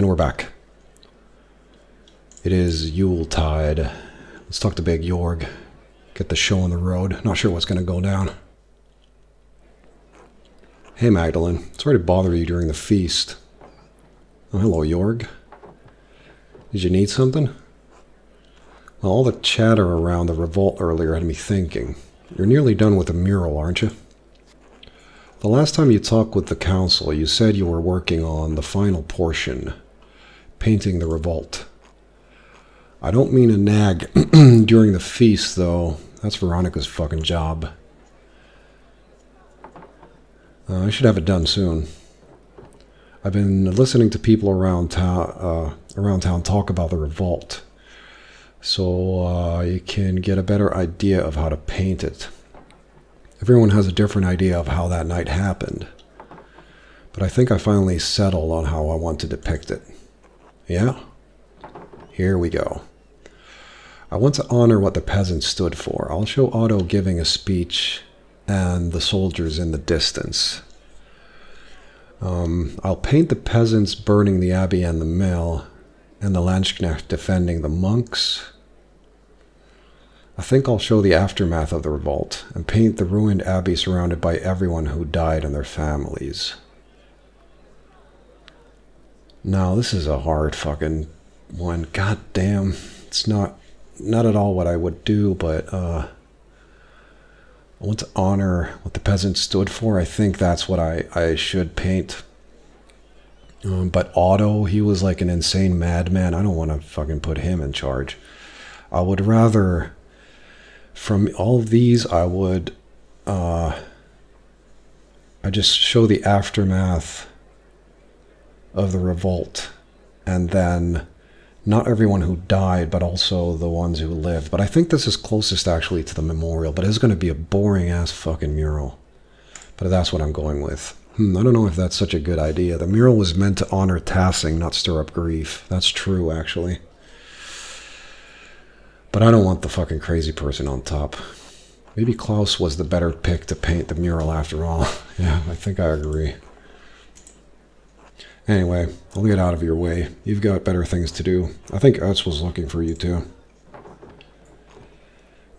And we're back. It is Yuletide. Let's talk to Big Jorg. Get the show on the road. Not sure what's going to go down. Hey, Magdalene. Sorry to bother you during the feast. Oh, hello, Jorg. Did you need something? Well, all the chatter around the revolt earlier had me thinking. You're nearly done with the mural, aren't you? The last time you talked with the council, you said you were working on the final portion, painting the revolt. I don't mean to nag during the feast, though. That's Veronica's fucking job. I should have it done soon. I've been listening to people around town talk about the revolt, so you can get a better idea of how to paint it. Everyone has a different idea of how that night happened, but I think I finally settled on how I want to depict it. Yeah? Here we go. I want to honor what the peasants stood for. I'll show Otto giving a speech and the soldiers in the distance. I'll paint the peasants burning the abbey and the mill, and the Landsknecht defending the monks. I think I'll show the aftermath of the revolt, and paint the ruined abbey surrounded by everyone who died and their families. Now, this is a hard fucking one. God damn. It's not at all what I would do, but I want to honor what the peasants stood for. I think that's what I should paint. But Otto, he was like an insane madman. I don't want to fucking put him in charge. I would rather, from all of these, I just show the aftermath of the revolt, and then not everyone who died, but also the ones who lived. But I think this is closest actually to the memorial, but it's going to be a boring ass fucking mural. But that's what I'm going with. I don't know if that's such a good idea. The mural was meant to honor Tassing, not stir up grief. That's true, actually. But I don't want the fucking crazy person on top. Maybe Klaus was the better pick to paint the mural after all. Yeah, I think I agree. Anyway, I'll get out of your way. You've got better things to do. I think Utz was looking for you too.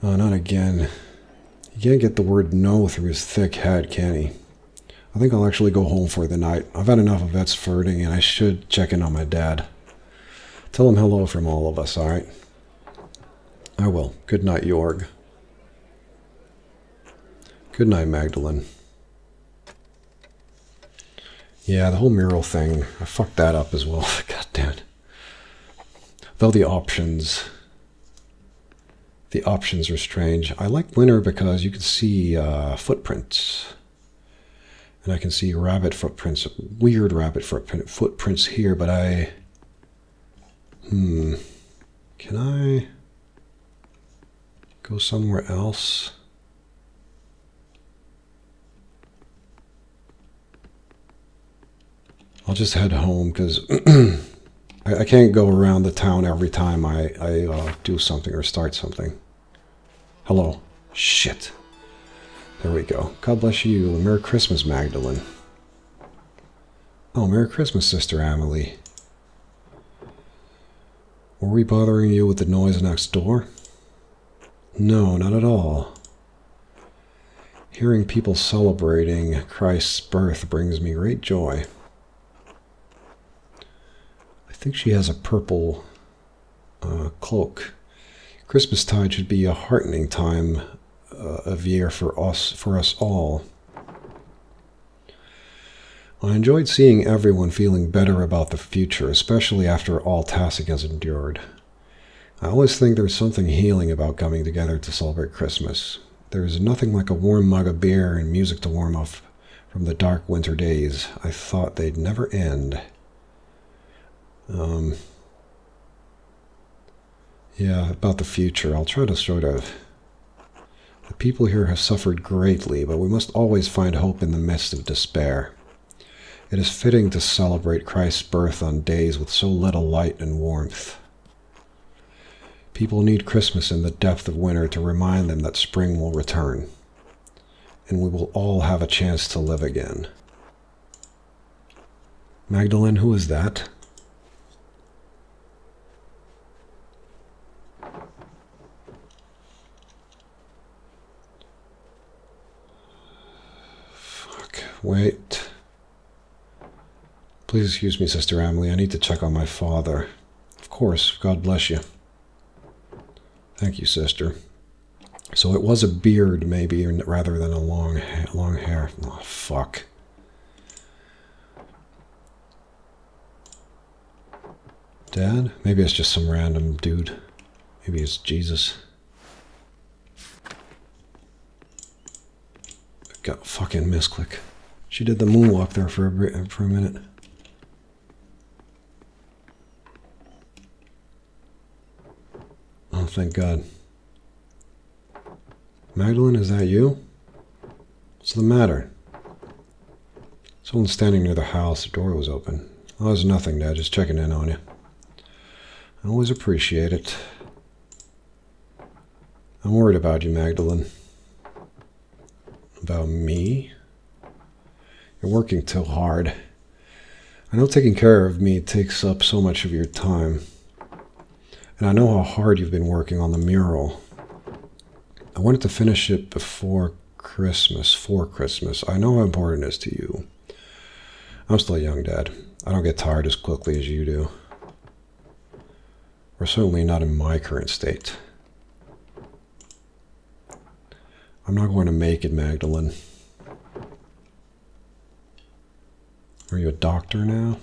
Oh, not again. He can't get the word no through his thick head, can he? I think I'll actually go home for the night. I've had enough of Utz flirting, and I should check in on my dad. Tell him hello from all of us, alright? I will. Good night, Jorg. Good night, Magdalene. Yeah, the whole mural thing, I fucked that up as well. God damn it. Though the options are strange. I like winter because you can see footprints. And I can see rabbit footprints, weird rabbit footprints here, but can I go somewhere else? I'll just head home because I can't go around the town every time I do something or start something. Hello. Shit. There we go. God bless you. Merry Christmas, Magdalene. Oh, Merry Christmas, Sister Amelie. Were we bothering you with the noise next door? No, not at all. Hearing people celebrating Christ's birth brings me great joy. I think she has a purple cloak. Christmastide should be a heartening time of year for us all. I enjoyed seeing everyone feeling better about the future, especially after all Tassing has endured. I always think there's something healing about coming together to celebrate Christmas. There's nothing like a warm mug of beer and music to warm up from the dark winter days. I thought they'd never end. Yeah, about the future. I'll try to sort of... The people here have suffered greatly, but we must always find hope in the midst of despair. It is fitting to celebrate Christ's birth on days with so little light and warmth. People need Christmas in the depth of winter to remind them that spring will return, and we will all have a chance to live again. Magdalene, who is that? Please excuse me, Sister Emily. I need to check on my father. Of course. God bless you. Thank you, sister. So it was a beard, maybe, rather than a long hair. Oh, fuck. Dad? Maybe it's just some random dude. Maybe it's Jesus. Got fucking misclick. She did the moonwalk there for a minute. Oh, thank God. Magdalene, is that you? What's the matter? Someone standing near the house. The door was open. Oh, there's nothing, Dad. Just checking in on you. I always appreciate it. I'm worried about you, Magdalene. About me? You're working too hard. I know taking care of me takes up so much of your time. And I know how hard you've been working on the mural. I wanted to finish it before Christmas, for Christmas. I know how important it is to you. I'm still young, Dad. I don't get tired as quickly as you do. Or certainly not in my current state. I'm not going to make it, Magdalene. Are you a doctor now?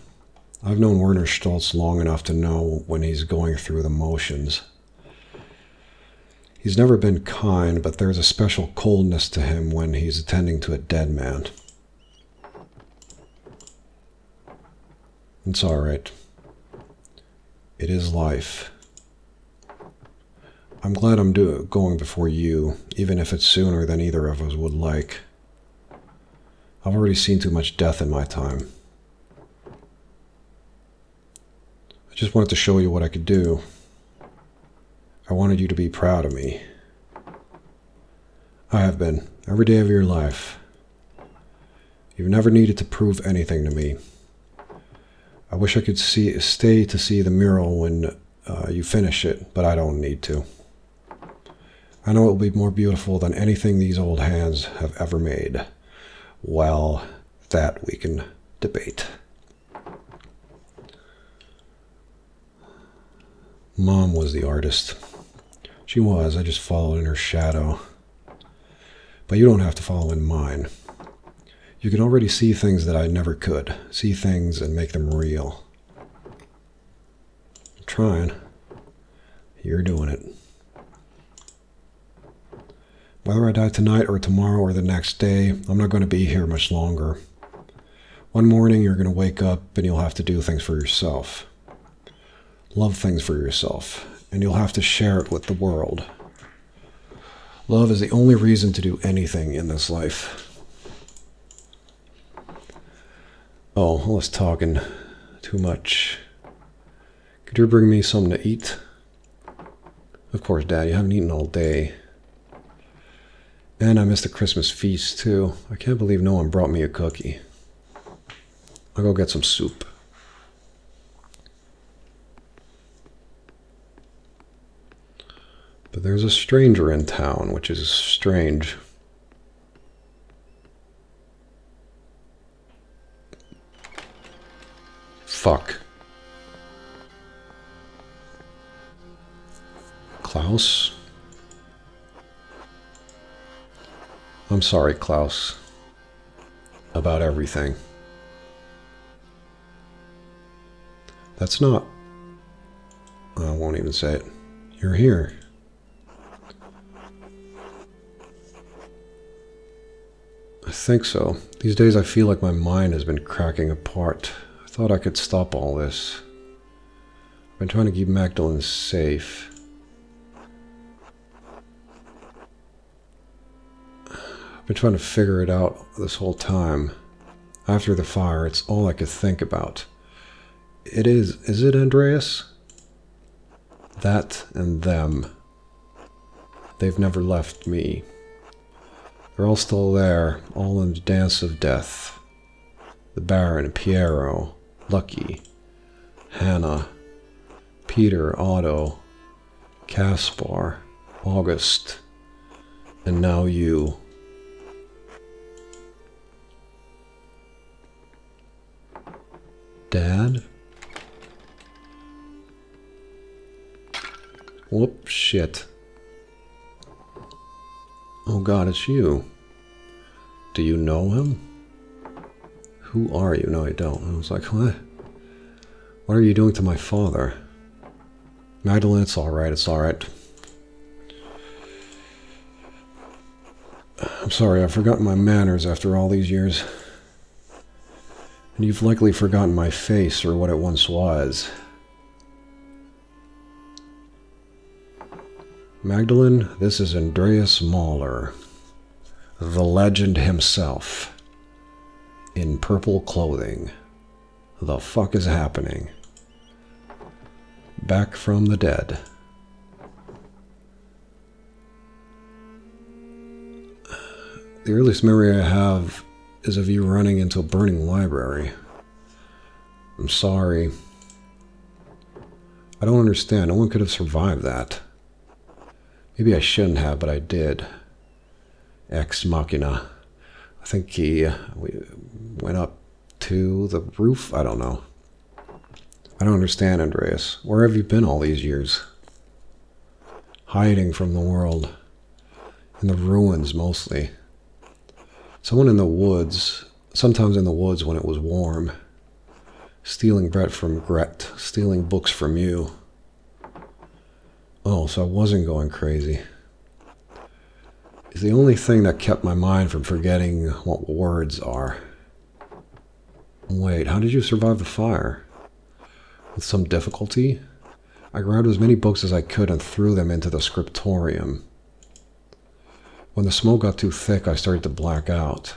I've known Werner Stoltz long enough to know when he's going through the motions. He's never been kind, but there's a special coldness to him when he's attending to a dead man. It's all right. It is life. I'm glad I'm going before you, even if it's sooner than either of us would like. I've already seen too much death in my time. I just wanted to show you what I could do. I wanted you to be proud of me. I have been, every day of your life. You've never needed to prove anything to me. I wish I could stay to see the mural when you finish it, but I don't need to. I know it will be more beautiful than anything these old hands have ever made. Well, that we can debate. Mom was the artist. She was, I just followed in her shadow. But you don't have to follow in mine. You can already see things that I never could. See things and make them real. I'm trying. You're doing it. Whether I die tonight or tomorrow or the next day, I'm not going to be here much longer. One morning you're going to wake up and you'll have to do things for yourself. Love things for yourself, and you'll have to share it with the world. Love is the only reason to do anything in this life. Oh, I was talking too much. Could you bring me something to eat? Of course, Dad, you haven't eaten all day. And I missed the Christmas feast, too. I can't believe no one brought me a cookie. I'll go get some soup. But there's a stranger in town, which is strange. Fuck. Klaus? I'm sorry, Klaus. About everything. That's not... I won't even say it. You're here. I think so. These days I feel like my mind has been cracking apart. I thought I could stop all this. I've been trying to keep Magdalene safe. I've been trying to figure it out this whole time. After the fire, it's all I could think about. Is it Andreas? That and them. They've never left me. They're all still there, all in the dance of death. The Baron, Piero, Lucky, Hannah, Peter, Otto, Caspar, August, and now you. Dad? Whoop, shit. Oh God, it's you. Do you know him? Who are you? No, I don't. I was like, what? What are you doing to my father? Magdalene, it's alright, it's alright. I'm sorry, I've forgotten my manners after all these years. And you've likely forgotten my face or what it once was. Magdalene, this is Andreas Mahler, the legend himself, in purple clothing. The fuck is happening? Back from the dead. The earliest memory I have is of you running into a burning library. I'm sorry. I don't understand. No one could have survived that. Maybe I shouldn't have, but I did. Ex machina. I think we went up to the roof? I don't know. I don't understand, Andreas. Where have you been all these years? Hiding from the world. In the ruins, mostly. Someone in the woods, sometimes in the woods when it was warm. Stealing bread from Gret. Stealing books from you. Oh, so I wasn't going crazy. It's the only thing that kept my mind from forgetting what words are. Wait, how did you survive the fire? With some difficulty? I grabbed as many books as I could and threw them into the scriptorium. When the smoke got too thick, I started to black out.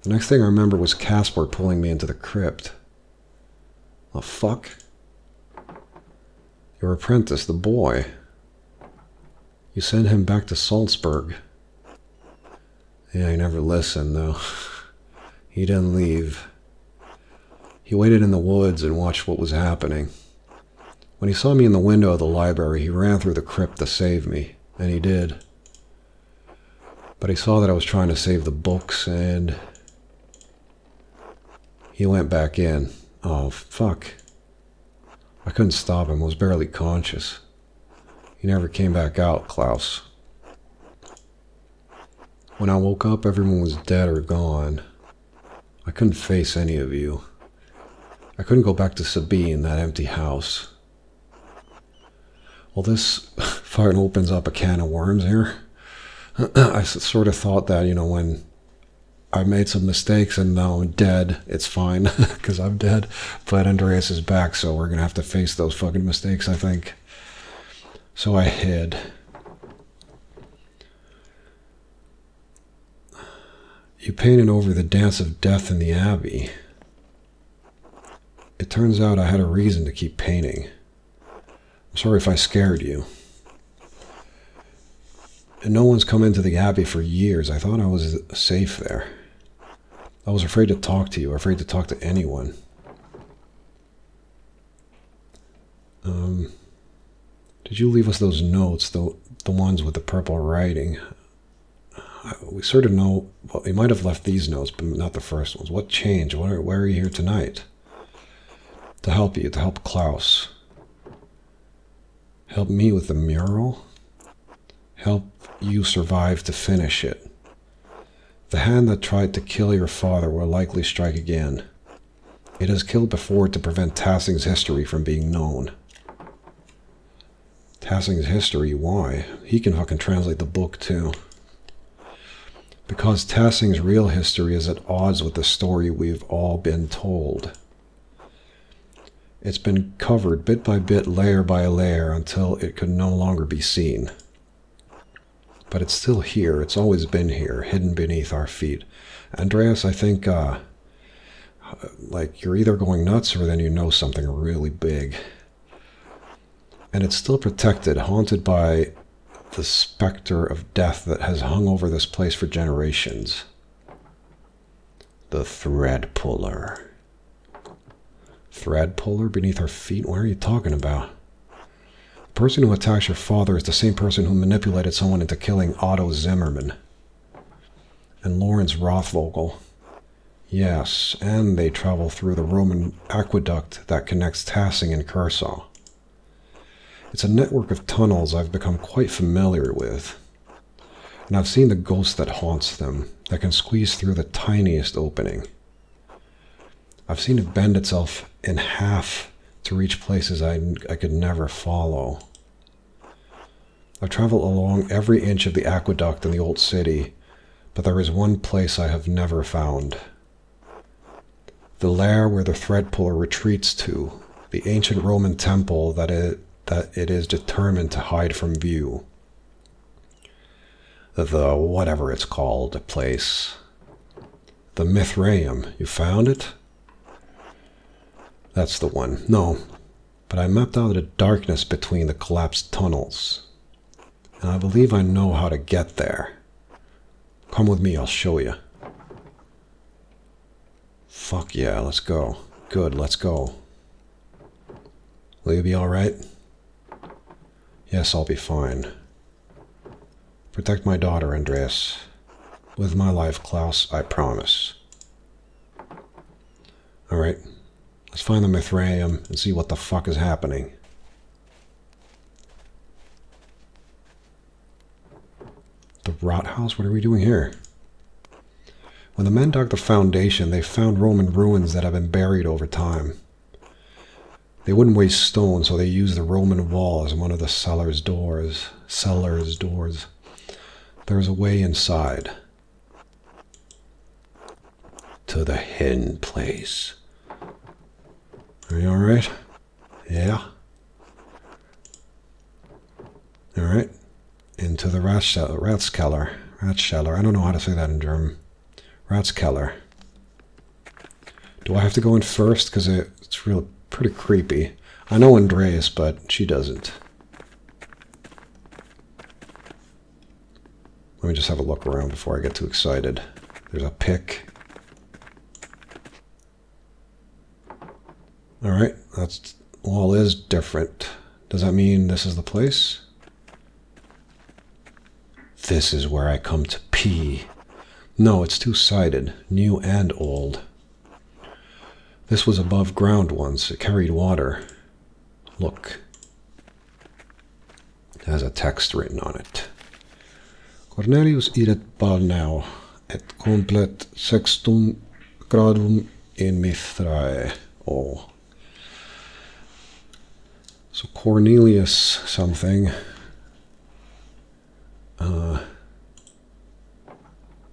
The next thing I remember was Caspar pulling me into the crypt. The fuck? Your apprentice, the boy. You sent him back to Salzburg. Yeah, he never listened, though. He didn't leave. He waited in the woods and watched what was happening. When he saw me in the window of the library, he ran through the crypt to save me, and he did. But he saw that I was trying to save the books, and he went back in. Oh, fuck. I couldn't stop him. I was barely conscious. He never came back out, Klaus. When I woke up, everyone was dead or gone. I couldn't face any of you. I couldn't go back to Sabine, that empty house. Well, this fire opens up a can of worms here. I sort of thought that, when I made some mistakes and now I'm dead, it's fine, because I'm dead. But Andreas is back, so we're going to have to face those fucking mistakes, I think. So I hid. You painted over the dance of death in the Abbey. It turns out I had a reason to keep painting. I'm sorry if I scared you. And no one's come into the Abbey for years. I thought I was safe there. I was afraid to talk to you, afraid to talk to anyone. Did you leave us those notes, the ones with the purple writing? We sort of know, well, you might have left these notes, but not the first ones. What changed? Why are you here tonight? To help you, to help Klaus. Help me with the mural? Help you survive to finish it. The hand that tried to kill your father will likely strike again. It has killed before to prevent Tassing's history from being known. Tassing's history? Why? He can fucking translate the book too. Because Tassing's real history is at odds with the story we've all been told. It's been covered bit by bit, layer by layer, until it could no longer be seen. But it's still here. It's always been here, hidden beneath our feet. Andreas, I think, like, you're either going nuts or then you know something really big. And it's still protected, haunted by the specter of death that has hung over this place for generations. The thread puller. Thread puller beneath our feet? What are you talking about? The person who attacks your father is the same person who manipulated someone into killing Otto Zimmerman and Lawrence Rothvogel. Yes, and they travel through the Roman aqueduct that connects Tassing and Cursaw. It's a network of tunnels I've become quite familiar with, and I've seen the ghost that haunts them, that can squeeze through the tiniest opening. I've seen it bend itself in half to reach places I could never follow. I've traveled along every inch of the aqueduct in the old city, but there is one place I have never found. The lair where the thread puller retreats to, the ancient Roman temple that it is determined to hide from view. The whatever it's called place. The Mithraeum. You found it? That's the one. No, but I mapped out the darkness between the collapsed tunnels, and I believe I know how to get there. Come with me, I'll show you. Fuck yeah, let's go. Good, let's go. Will you be alright? Yes, I'll be fine. Protect my daughter, Andreas. With my life, Klaus, I promise. Alright, let's find the Mithraeum and see what the fuck is happening. The rot house? What are we doing here? When the men dug the foundation, they found Roman ruins that have been buried over time. They wouldn't waste stone, so they used the Roman wall as one of the cellar's doors. There's a way inside. To the hidden place. Are you alright? Yeah. Alright. Into the Ratskeller. I don't know how to say that in German. Ratskeller. Do I have to go in first? Because it's pretty creepy. I know Andreas, but she doesn't. Let me just have a look around before I get too excited. There's a pick. Alright, that wall is different. Does that mean this is the place? This is where I come to pee. No, it's two-sided, new and old. This was above ground once. It carried water. Look. It has a text written on it. Cornelius idet balneo, et complet sextum gradum in Mithrae. Oh. So Cornelius something.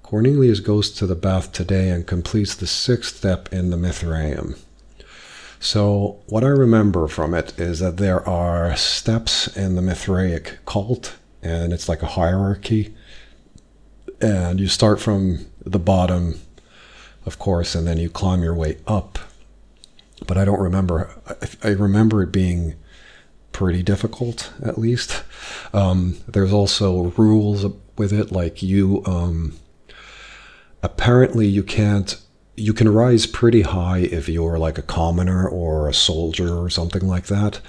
Cornelius goes to the bath today and completes the 6th step in the Mithraeum. So what I remember from it is that there are steps in the Mithraic cult, and it's like a hierarchy. And you start from the bottom, of course, and then you climb your way up. But I don't remember. I remember it being pretty difficult, at least. There's also rules with it, like apparently you can rise pretty high if you're like a commoner or a soldier or something like that,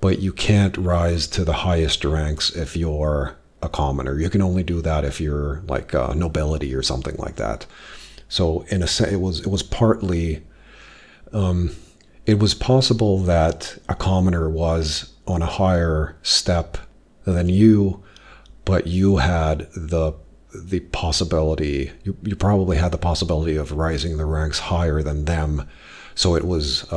but you can't rise to the highest ranks if you're a commoner. You can only do that if you're like nobility or something like that. So in a sense, it was partly, it was possible that a commoner was on a higher step than you, but you had the possibility, you probably had the possibility of rising the ranks higher than them. So it was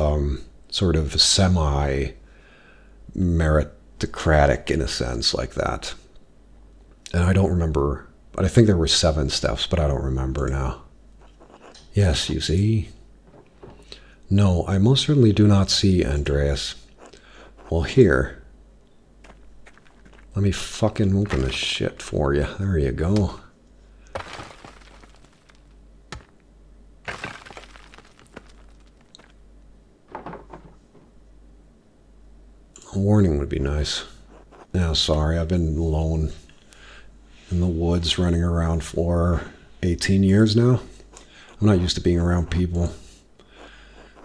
sort of semi-meritocratic in a sense like that. And I don't remember, but I think there were 7 steps, but I don't remember now. Yes, you see? No, I most certainly do not see, Andreas. Well, here. Let me fucking open this shit for you. There you go. A warning would be nice. Yeah, sorry, I've been alone in the woods running around for 18 years now. I'm not used to being around people.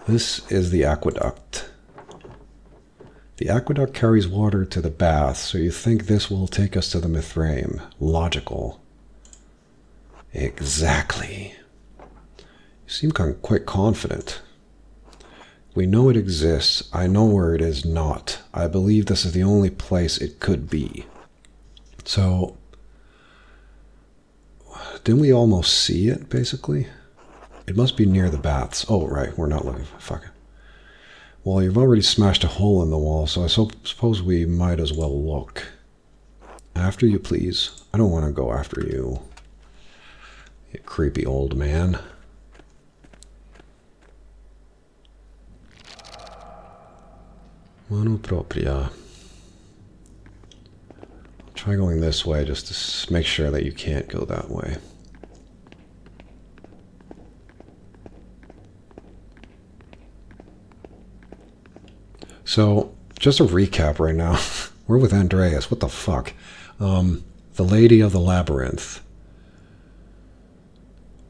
This is the aqueduct. The aqueduct carries water to the bath, so you think this will take us to the Mithraeum. Logical. Exactly. You You seem quite confident. We know it exists. I know where it is not. I believe this is the only place it could be. So, didn't we almost see it, basically? It must be near the baths. Oh, right, we're not looking for... Fuck it. Well, you've already smashed a hole in the wall, so I suppose we might as well look. After you, please. I don't want to go after you. You creepy old man. Mano propria. I'll try going this way just to make sure that you can't go that way. So, just a recap right now. We're with Andreas. What the fuck? The Lady of the Labyrinth.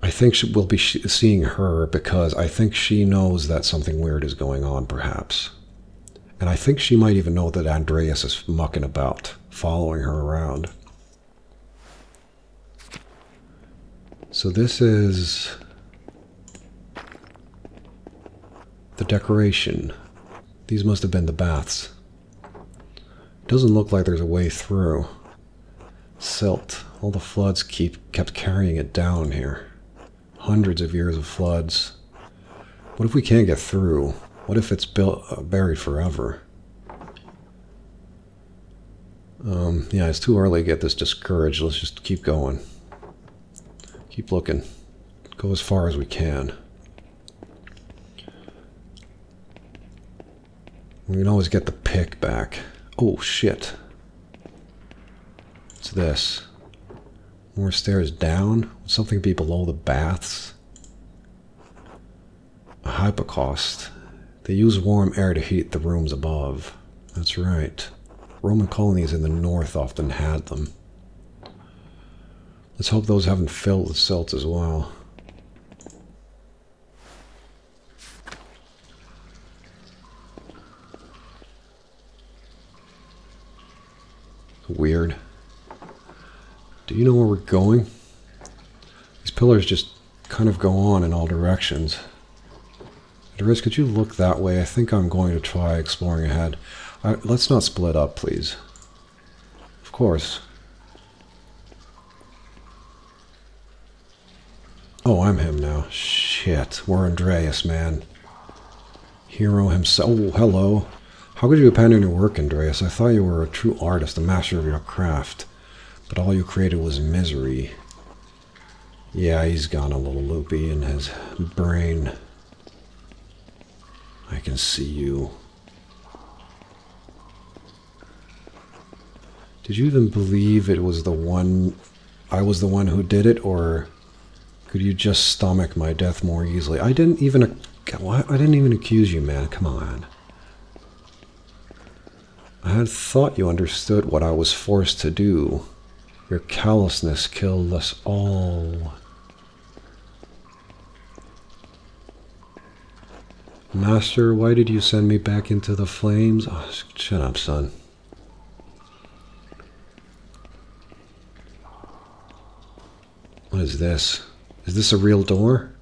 I think we'll be seeing her because I think she knows that something weird is going on, perhaps. And I think she might even know that Andreas is mucking about, following her around. So this is the decoration. These must have been the baths. Doesn't look like there's a way through. Silt. All the floods kept carrying it down here. Hundreds of years of floods. What if we can't get through? What if it's buried forever? Yeah, it's too early to get this discouraged. Let's just keep going. Keep looking. Go as far as we can. We can always get the pick back. Oh, shit. What's this? More stairs down? Would something be below the baths? A hypocaust. They use warm air to heat the rooms above. That's right. Roman colonies in the north often had them. Let's hope those haven't filled with silt as well. Weird. Do you know where we're going? These pillars just kind of go on in all directions. Doris, could you look that way? I think I'm going to try exploring ahead. Let's not split up, please. Of course. Oh, I'm him now. Shit, we're Andreas, man. Hero himself. Oh, hello. How could you abandon your work, Andreas? I thought you were a true artist, a master of your craft. But all you created was misery. Yeah, he's gone a little loopy in his brain. I can see you. Did you even believe it was I was the one who did it, or could you just stomach my death more easily? I didn't even accuse you, man. Come on. I had thought you understood what I was forced to do. Your callousness killed us all. Master, why did you send me back into the flames? Oh, shut up, son. What is this? Is this a real door?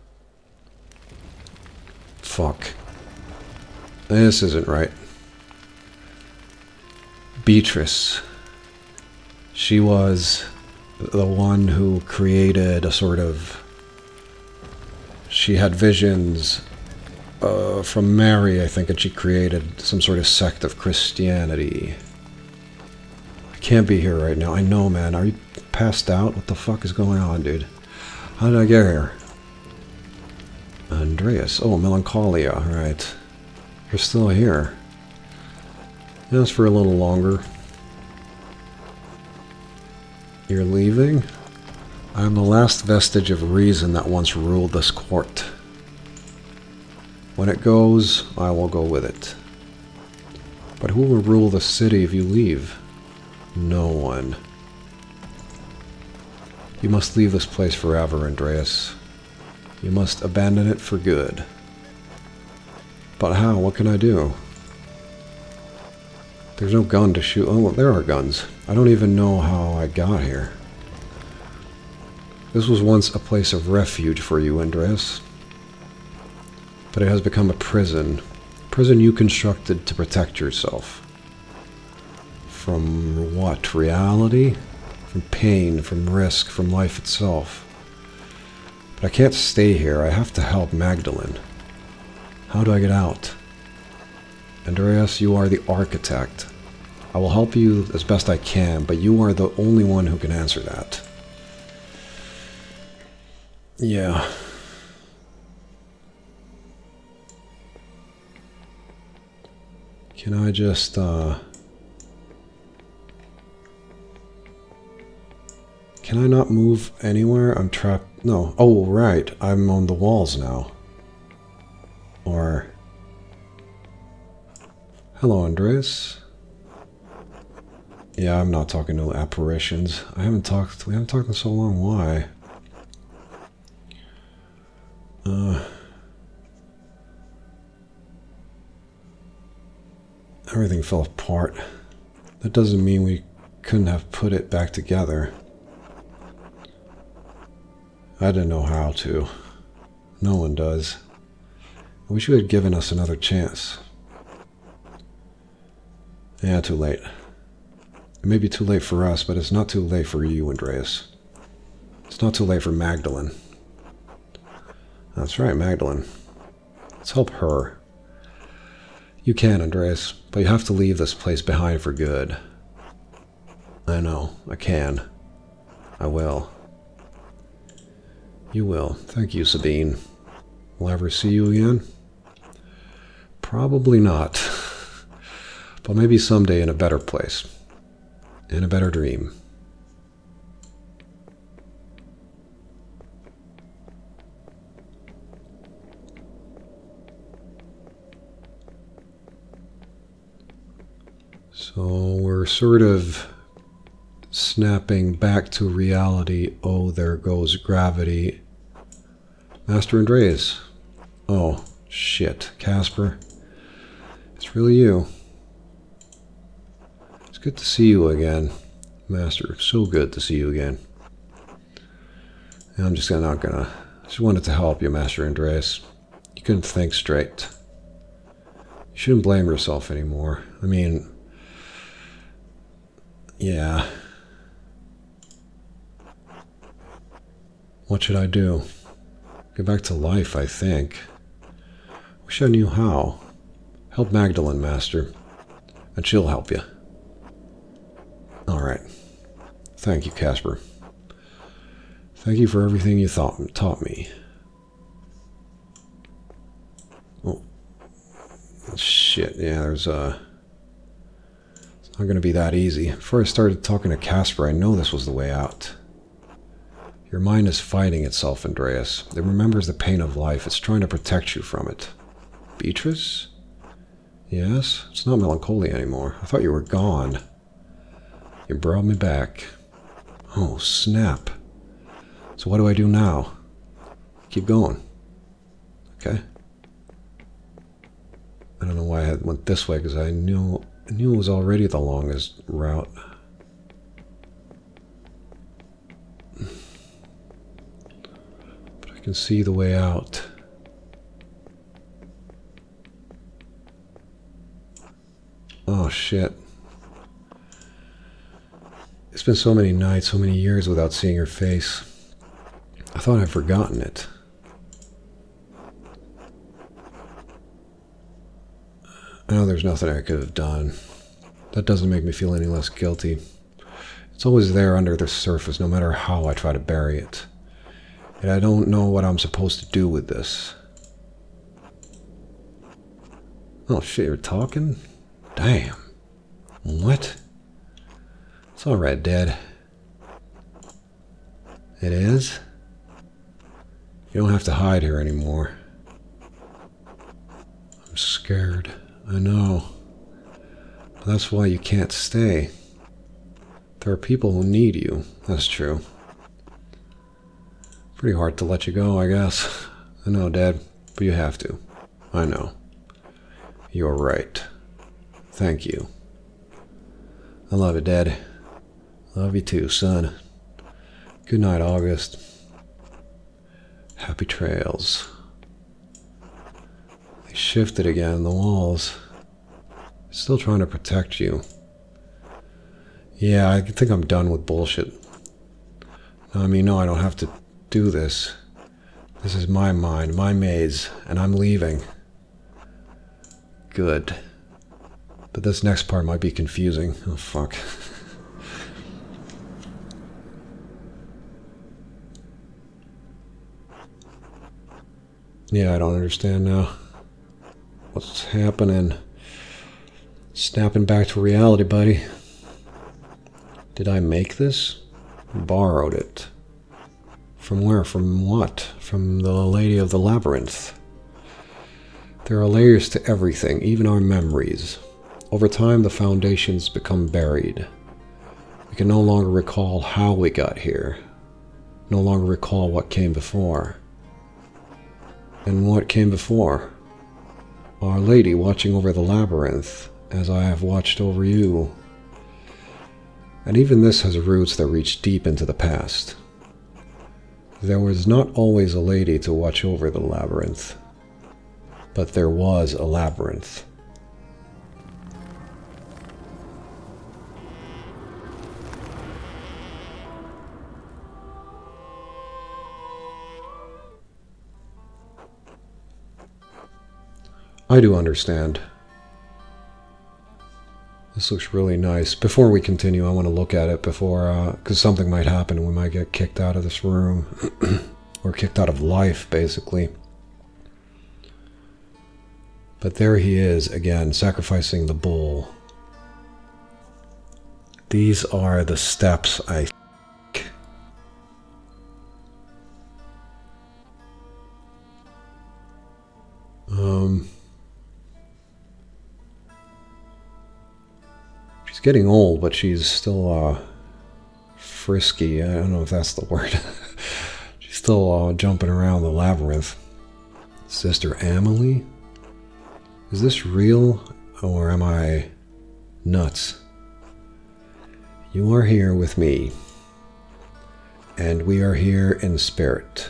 Fuck. This isn't right. Beatrice. She was the one who created a sort of... She had visions from Mary, I think, and she created some sort of sect of Christianity. I can't be here right now. I know, man. Are you passed out? What the fuck is going on, dude? How did I get here? Andreas. Oh, Melancholia. Right. You're still here. Just for a little longer. You're leaving? I'm the last vestige of reason that once ruled this court. When it goes, I will go with it. But who will rule the city if you leave? No one. You must leave this place forever, Andreas. You must abandon it for good. But how? What can I do? There's no gun to shoot. Oh, well, there are guns. I don't even know how I got here. This was once a place of refuge for you, Andreas. but it has become a prison. Prison you constructed to protect yourself. From what? Reality? From pain, from risk, from life itself. But I can't stay here. I have to help Magdalene. How do I get out? Andreas, you are the architect. I will help you as best I can, but you are the only one who can answer that. Yeah. Can I just, Can I not move anywhere? I'm trapped. No. Oh, right. I'm on the walls now. Or... Hello, Andreas. Yeah, I'm not talking to apparitions. We haven't talked in so long. Why? Everything fell apart. That doesn't mean we couldn't have put it back together. I didn't know how to. No one does. I wish you had given us another chance. Yeah, too late. It may be too late for us, but it's not too late for you, Andreas. It's not too late for Magdalene. That's right, Magdalene. Let's help her. You can, Andreas, but you have to leave this place behind for good. I know, I can. I will. You will. Thank you, Sabine. Will I ever see you again? Probably not. But maybe someday in a better place. In a better dream. So we're sort of snapping back to reality. Oh, there goes gravity. Master Andreas. Oh, shit. Casper. It's really you. It's good to see you again, Master. So good to see you again. And I'm just not gonna... Just wanted to help you, Master Andreas. You couldn't think straight. You shouldn't blame yourself anymore. I mean... Yeah. What should I do? Get back to life, I think. Wish I knew how. Help Magdalene, Master. And she'll help you. Alright. Thank you, Casper. Thank you for everything you taught me. Oh. Shit, yeah, there's It's not going to be that easy. Before I started talking to Casper, I know this was the way out. Your mind is fighting itself, Andreas. It remembers the pain of life. It's trying to protect you from it. Beatrice? Yes? It's not melancholia anymore. I thought you were gone. You brought me back. Oh, snap. So what do I do now? Keep going. Okay. I don't know why I went this way, because I knew it was already the longest route. But I can see the way out. Oh, shit. It's been so many nights, so many years without seeing your face. I thought I'd forgotten it. I know there's nothing I could have done. That doesn't make me feel any less guilty. It's always there under the surface, no matter how I try to bury it. And I don't know what I'm supposed to do with this. Oh shit, you're talking? Damn. What? It's alright, Dad. It is? You don't have to hide here anymore. I'm scared. I know. But that's why you can't stay. There are people who need you. That's true. Pretty hard to let you go, I guess. I know, Dad, but you have to. I know. You're right. Thank you. I love you, Dad. Love you too, son. Good night, August. Happy trails. shifted again, the walls. Still trying to protect you. Yeah, I think I'm done with bullshit. I mean, no, I don't have to do this. This is my mind, my maze, and I'm leaving. Good. But this next part might be confusing. Oh, fuck. Yeah, I don't understand now. What's happening? Snapping back to reality, buddy. Did I make this? Borrowed it. From where? From what? From the Lady of the Labyrinth. There are layers to everything, even our memories. Over time, the foundations become buried. We can no longer recall how we got here. No longer recall what came before. And what came before? Our Lady watching over the labyrinth, as I have watched over you. And even this has roots that reach deep into the past. There was not always a lady to watch over the labyrinth, but there was a labyrinth. I do understand. This looks really nice. Before we continue, I want to look at it before, because something might happen and we might get kicked out of this room. Or kicked out of life, basically. But there he is, again, sacrificing the bull. These are the steps, I think. She's getting old, but she's still frisky. I don't know if that's the word. She's still jumping around the labyrinth. Sister Amelie? Is this real, or am I nuts? You are here with me, and we are here in spirit.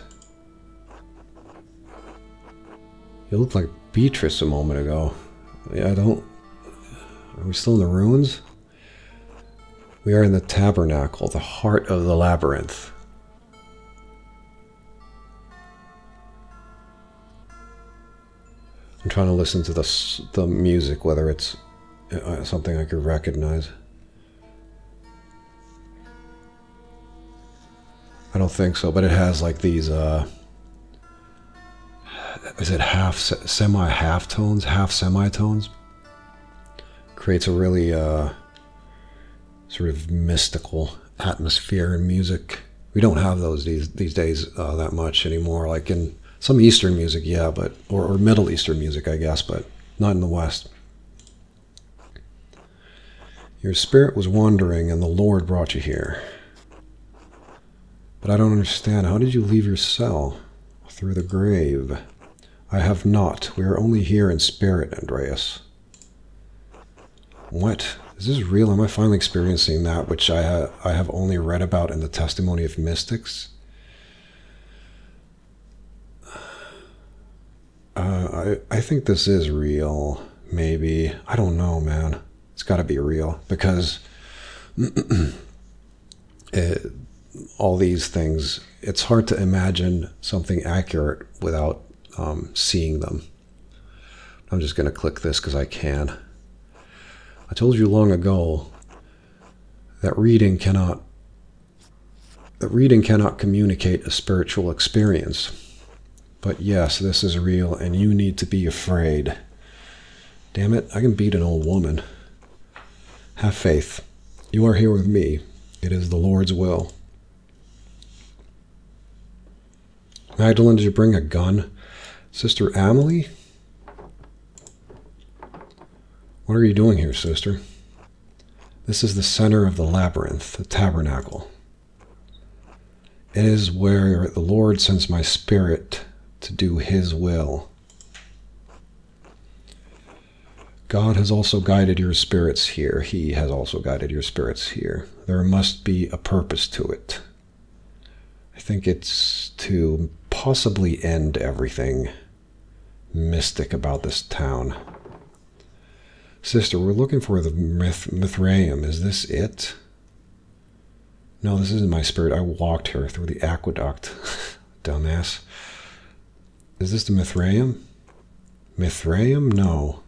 You looked like Beatrice a moment ago. Yeah, Are we still in the ruins? We are in the tabernacle, the heart of the labyrinth. I'm trying to listen to the music, whether it's something I could recognize. I don't think so, but it has like these, is it half tones, half semitones? Creates a really sort of mystical atmosphere in music. We don't have those these days that much anymore. Like in some Eastern music, yeah, but or Middle Eastern music, I guess, but not in the West. Your spirit was wandering, and the Lord brought you here. But I don't understand. How did you leave your cell? Through the grave. I have not. We are only here in spirit, Andreas. What? Is this real? Am I finally experiencing that which I have only read about in the testimony of mystics? I think this is real, maybe. I don't know, man. It's got to be real, because all these things, it's hard to imagine something accurate without seeing them. I'm just going to click this because I can. I told you long ago that reading cannot communicate a spiritual experience. But yes, this is real, and you need to be afraid. Damn it, I can beat an old woman. Have faith. You are here with me. It is the Lord's will. Magdalene, did you bring a gun? Sister Amelie? What are you doing here, sister? This is the center of the labyrinth, the tabernacle. It is where the Lord sends my spirit to do His will. God has also guided your spirits here. He has also guided your spirits here. There must be a purpose to it. I think it's to possibly end everything. mystic about this town. Sister, we're looking for the Mithraeum. Is this it? No, this isn't my spirit. I walked here through the aqueduct. Dumbass. Is this the Mithraeum? Mithraeum? No.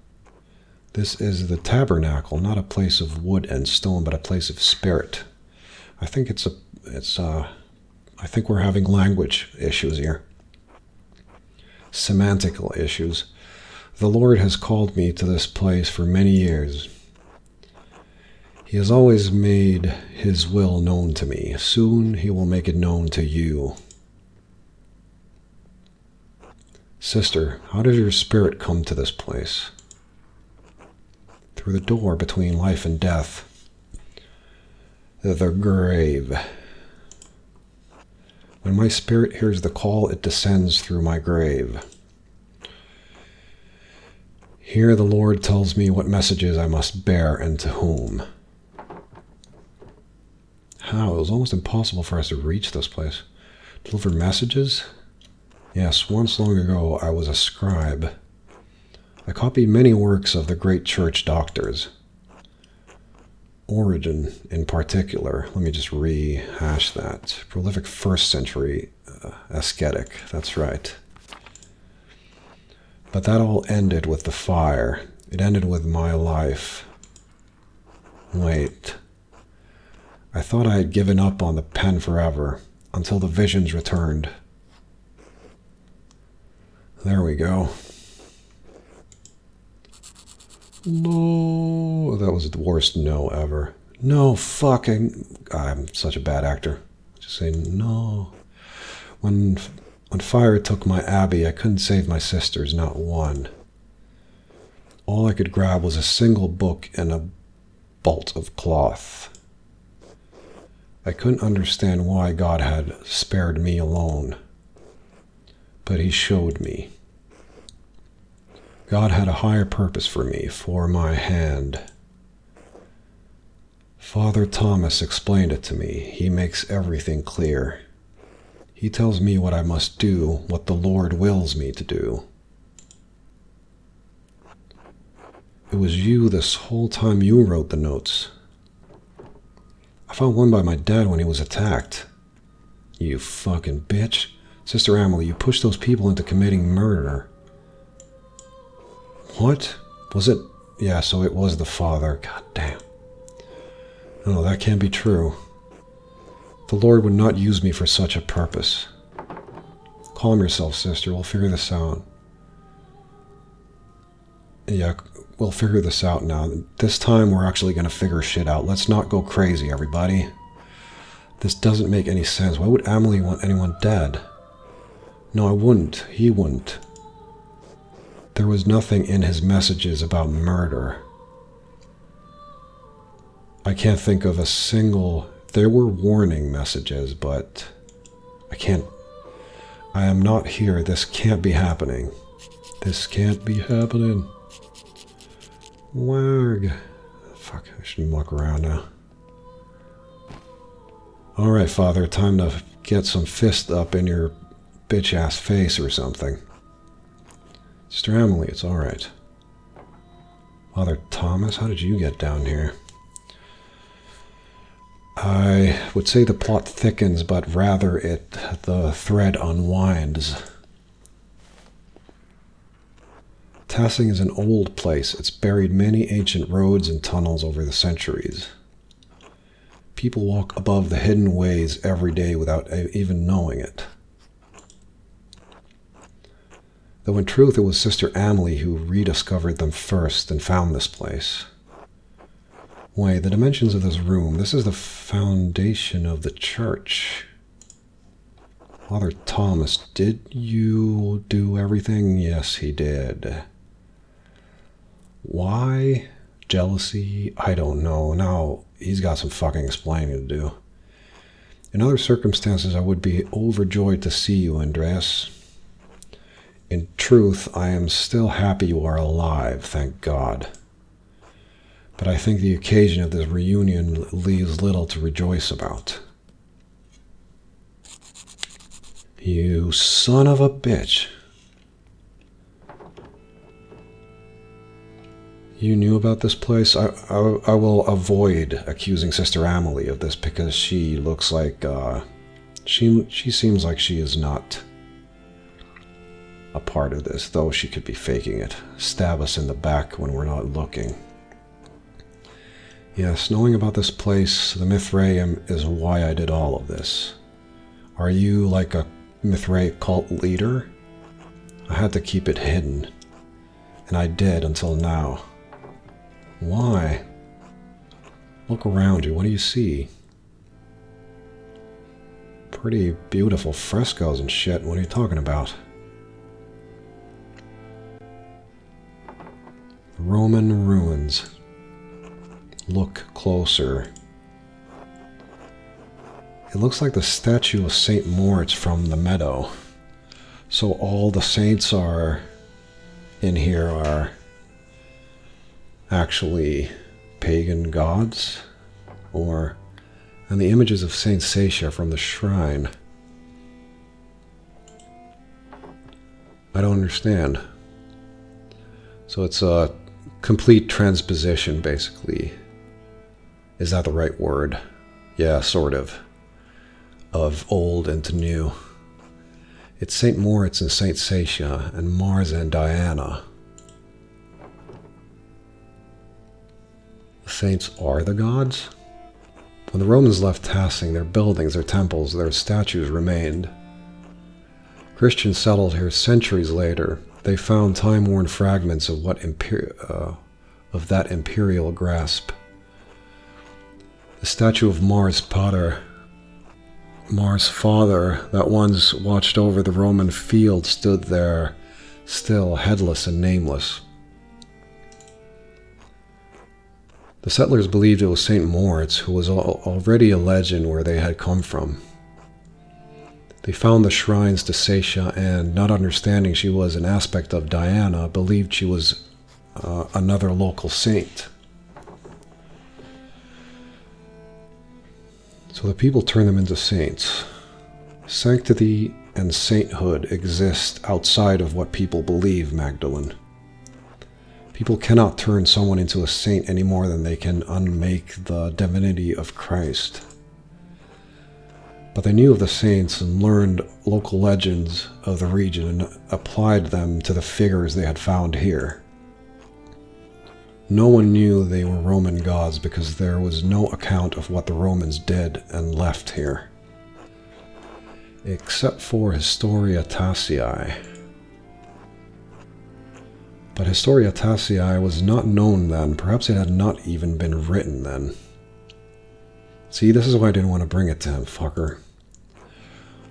This is the tabernacle, not a place of wood and stone, but a place of spirit. I think I think we're having language issues here. Semantical issues. The Lord has called me to this place for many years. He has always made his will known to me. Soon he will make it known to you. Sister, how does your spirit come to this place? Through the door between life and death. The grave. When my spirit hears the call, it descends through my grave. Here the Lord tells me what messages I must bear and to whom. How? It was almost impossible for us to reach this place. Deliver messages? Yes, once long ago I was a scribe. I copied many works of the great church doctors. Origen, in particular. Let me just rehash that. Prolific first century ascetic. That's right. But that all ended with the fire. It ended with my life. Wait. I thought I had given up on the pen forever, until the visions returned. There we go. No, that was the worst no ever. No fucking... I'm such a bad actor. Just saying no. When fire took my abbey, I couldn't save my sisters, not one. All I could grab was a single book and a bolt of cloth. I couldn't understand why God had spared me alone. But he showed me. God had a higher purpose for me, for my hand. Father Thomas explained it to me. He makes everything clear. He tells me what I must do, what the Lord wills me to do. It was you this whole time you wrote the notes. I found one by my dad when he was attacked. You fucking bitch. Sister Emily, you pushed those people into committing murder. What? Was it? Yeah, so it was the father. God damn. No, that can't be true. The Lord would not use me for such a purpose. Calm yourself, sister. We'll figure this out. Yeah, we'll figure this out now. This time we're actually going to figure shit out. Let's not go crazy, everybody. This doesn't make any sense. Why would Emily want anyone dead? No, I wouldn't. He wouldn't. There was nothing in his messages about murder. I can't think of a single... There were warning messages, but I am not here. This can't be happening. This can't be happening. Wag. Fuck, I should muck around now. Alright, Father, time to get some fist up in your bitch-ass face or something. Sister Emily, it's alright. Father Thomas, how did you get down here? I would say the plot thickens, but rather the thread unwinds. Tassing is an old place. It's buried many ancient roads and tunnels over the centuries. People walk above the hidden ways every day without even knowing it. Though in truth it was Sister Emily who rediscovered them first and found this place. Wait, the dimensions of this room. This is the foundation of the church. Father Thomas, did you do everything? Yes, he did. Why? Jealousy? I don't know. Now, he's got some fucking explaining to do. In other circumstances, I would be overjoyed to see you, Andreas. In truth, I am still happy you are alive, thank God. But I think the occasion of this reunion leaves little to rejoice about. You son of a bitch. You knew about this place? I will avoid accusing Sister Amelie of this because she looks like, she seems like she is not a part of this, though she could be faking it. Stab us in the back when we're not looking. Yes, knowing about this place, the Mithraeum, is why I did all of this. Are you like a Mithraic cult leader? I had to keep it hidden, and I did until now. Why? Look around you, what do you see? Pretty beautiful frescoes and shit, what are you talking about? Roman ruins. Look closer. It looks like the statue of Saint Moritz from the meadow. So all the saints are in here are actually pagan gods? And the images of Saint Sasha from the shrine. I don't understand. So it's a complete transposition, basically. Is that the right word? Yeah, sort of. Of old into new. It's Saint Moritz and Saint Sasha, and Mars and Diana. The saints are the gods? When the Romans left Tassing, their buildings, their temples, their statues remained. Christians settled here centuries later. They found time-worn fragments of that imperial grasp. The statue of Mars Father, that once watched over the Roman field, stood there, still headless and nameless. The settlers believed it was Saint Moritz, who was already a legend where they had come from. They found the shrines to Sasha and, not understanding she was an aspect of Diana, believed she was another local saint. So the people turned them into saints. Sanctity and sainthood exist outside of what people believe, Magdalene. People cannot turn someone into a saint any more than they can unmake the divinity of Christ. But they knew of the saints and learned local legends of the region and applied them to the figures they had found here. No one knew they were Roman gods because there was no account of what the Romans did and left here. Except for Historia Tassii. But Historia Tassii was not known then. Perhaps it had not even been written then. See, this is why I didn't want to bring it to him, fucker.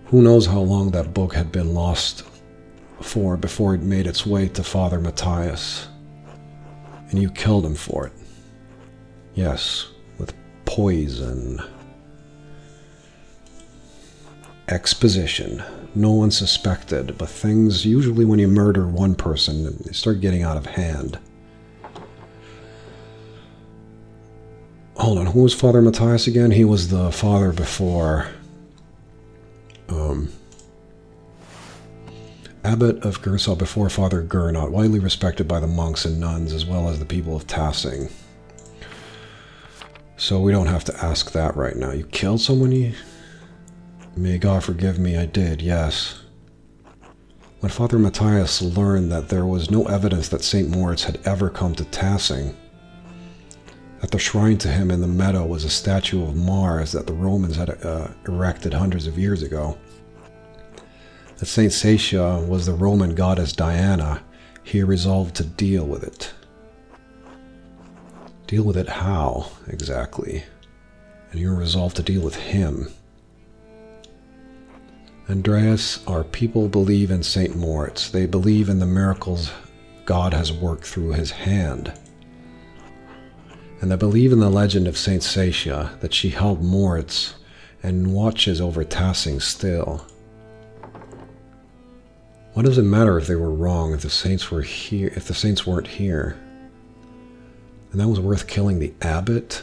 Who knows how long that book had been lost for before it made its way to Father Matthias. And you killed him for it. Yes, with poison. Exposition. No one suspected, but things, usually when you murder one person, they start getting out of hand. Hold on, who was Father Matthias again? He was the father before... Abbot of Gersau before Father Gernot, widely respected by the monks and nuns as well as the people of Tassing. So we don't have to ask that right now. You killed someone? May God forgive me, I did, yes. When Father Matthias learned that there was no evidence that St. Moritz had ever come to Tassing, that the shrine to him in the meadow was a statue of Mars that the Romans had erected hundreds of years ago, that Saint Sasha was the Roman goddess Diana, he resolved to deal with it. Deal with it how, exactly? And you resolved to deal with him. Andreas, our people believe in Saint Moritz. They believe in the miracles God has worked through his hand. And they believe in the legend of Saint Sasha, that she held Moritz and watches over Tassing still. What does it matter if they were wrong, if the saints were here, if the saints weren't here? And that was worth killing the abbot?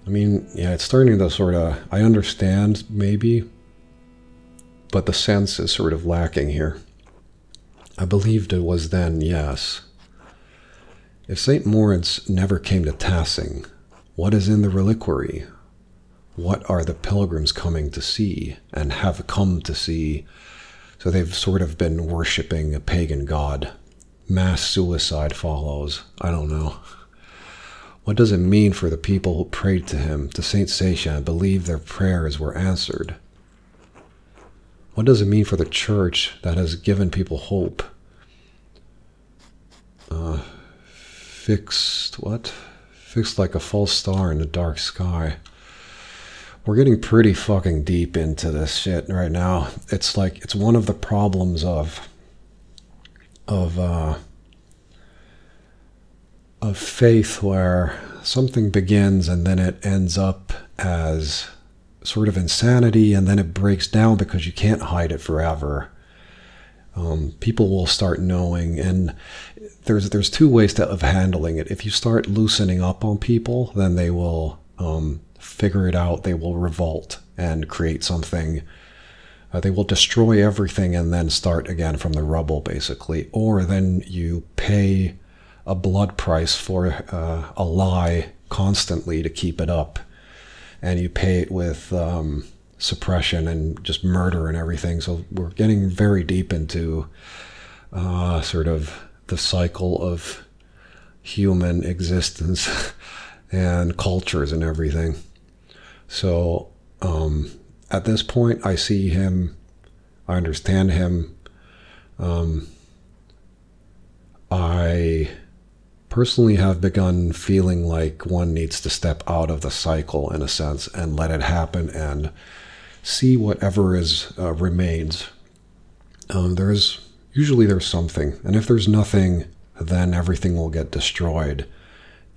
I mean, yeah, it's starting to sort of, I understand, maybe, but the sense is sort of lacking here. I believed it was then, yes. If St. Moritz never came to Tassing, what is in the reliquary? What are the pilgrims coming to see and have come to see? So they've sort of been worshipping a pagan god. Mass suicide follows. I don't know. What does it mean for the people who prayed to him, to Saint Seisha, and believed their prayers were answered? What does it mean for the church that has given people hope? Fixed like a false star in the dark sky. We're getting pretty fucking deep into this shit right now. It's like, it's one of the problems of faith, where something begins and then it ends up as sort of insanity, and then it breaks down because you can't hide it forever. People will start knowing, and there's two ways of handling it. If you start loosening up on people, then they will figure it out. They will revolt and create something. They will destroy everything and then start again from the rubble, basically. Or then you pay a blood price for a lie constantly to keep it up, and you pay it with suppression and just murder and everything. So we're getting very deep into sort of the cycle of human existence and cultures and everything. So at this point, I see him, I understand him. I personally have begun feeling like one needs to step out of the cycle, in a sense, and let it happen and see whatever remains. There's something, and if there's nothing, then everything will get destroyed,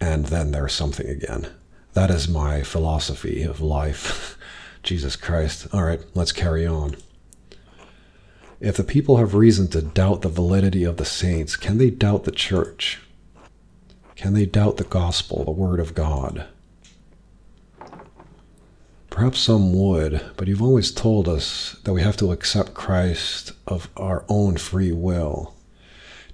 and then there's something again. That is my philosophy of life. Jesus Christ. All right, let's carry on. If the people have reason to doubt the validity of the saints, can they doubt the church? Can they doubt the gospel, the word of God? Perhaps some would, but you've always told us that we have to accept Christ of our own free will.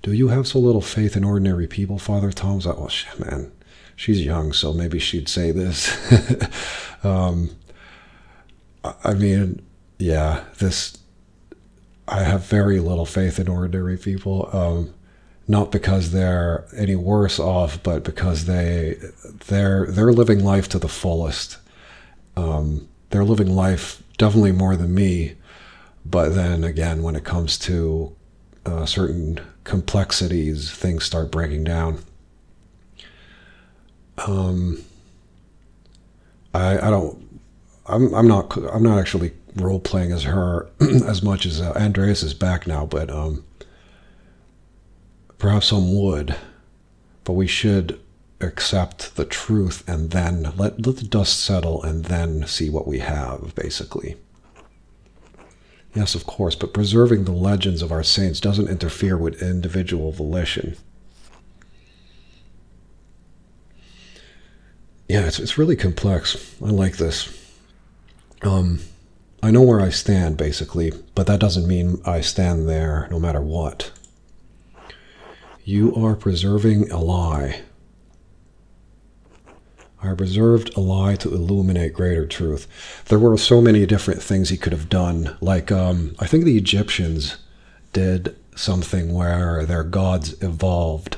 Do you have so little faith in ordinary people, Father Tom's? Oh, shit, man. She's young, so maybe she'd say this. I mean, yeah, I have very little faith in ordinary people. Not because they're any worse off, but because they're living life to the fullest. They're living life definitely more than me, but then again, when it comes to certain complexities, things start breaking down. I'm not actually role playing as her as much as Andreas is back now, but perhaps some would, but we should accept the truth and then let the dust settle and then see what we have, basically. Yes, of course, but preserving the legends of our saints doesn't interfere with individual volition. Yeah, it's really complex. I like this. I know where I stand, basically, but that doesn't mean I stand there no matter what. You are preserving a lie. I preserved a lie to illuminate greater truth. There were so many different things he could have done. Like, I think the Egyptians did something where their gods evolved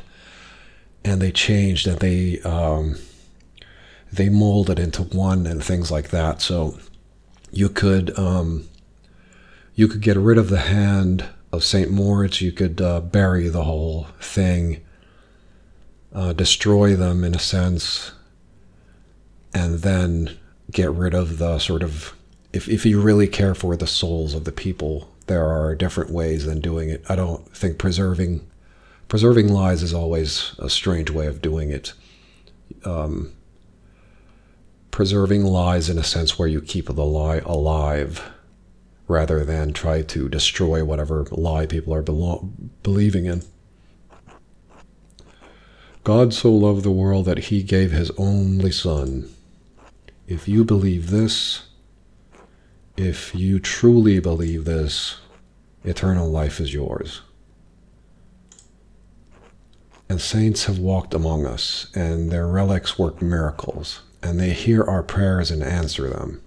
and they changed and they molded into one and things like that. So you could get rid of the hand of St. Moritz. You could bury the whole thing, destroy them in a sense, and then get rid of the sort of, if you really care for the souls of the people, there are different ways than doing it. I don't think preserving lies is always a strange way of doing it. Preserving lies in a sense where you keep the lie alive rather than try to destroy whatever lie people are believing in. God so loved the world that he gave his only Son. If you believe this, if you truly believe this, eternal life is yours. And saints have walked among us, and their relics work miracles, and they hear our prayers and answer them.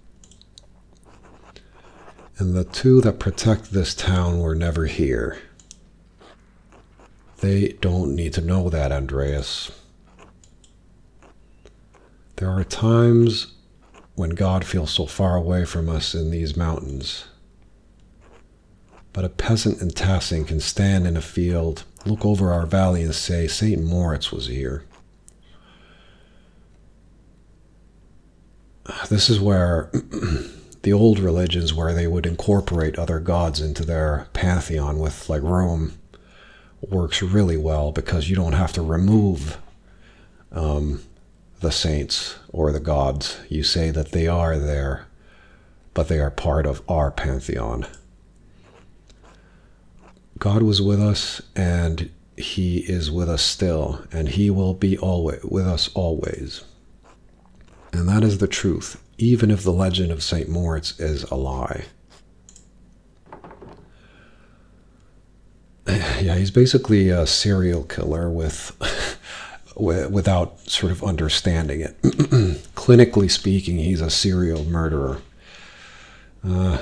And the two that protect this town were never here. They don't need to know that, Andreas. There are times when God feels so far away from us in these mountains. But a peasant in Tassing can stand in a field, look over our valley and say, St. Moritz was here. This is where the old religions, where they would incorporate other gods into their pantheon with, like Rome, works really well, because you don't have to remove the saints or the gods. You say that they are there, but they are part of our pantheon. God was with us, and he is with us still, and he will be always with us always. And that is the truth, even if the legend of St. Moritz is a lie. Yeah, he's basically a serial killer without sort of understanding it. Clinically speaking, he's a serial murderer. So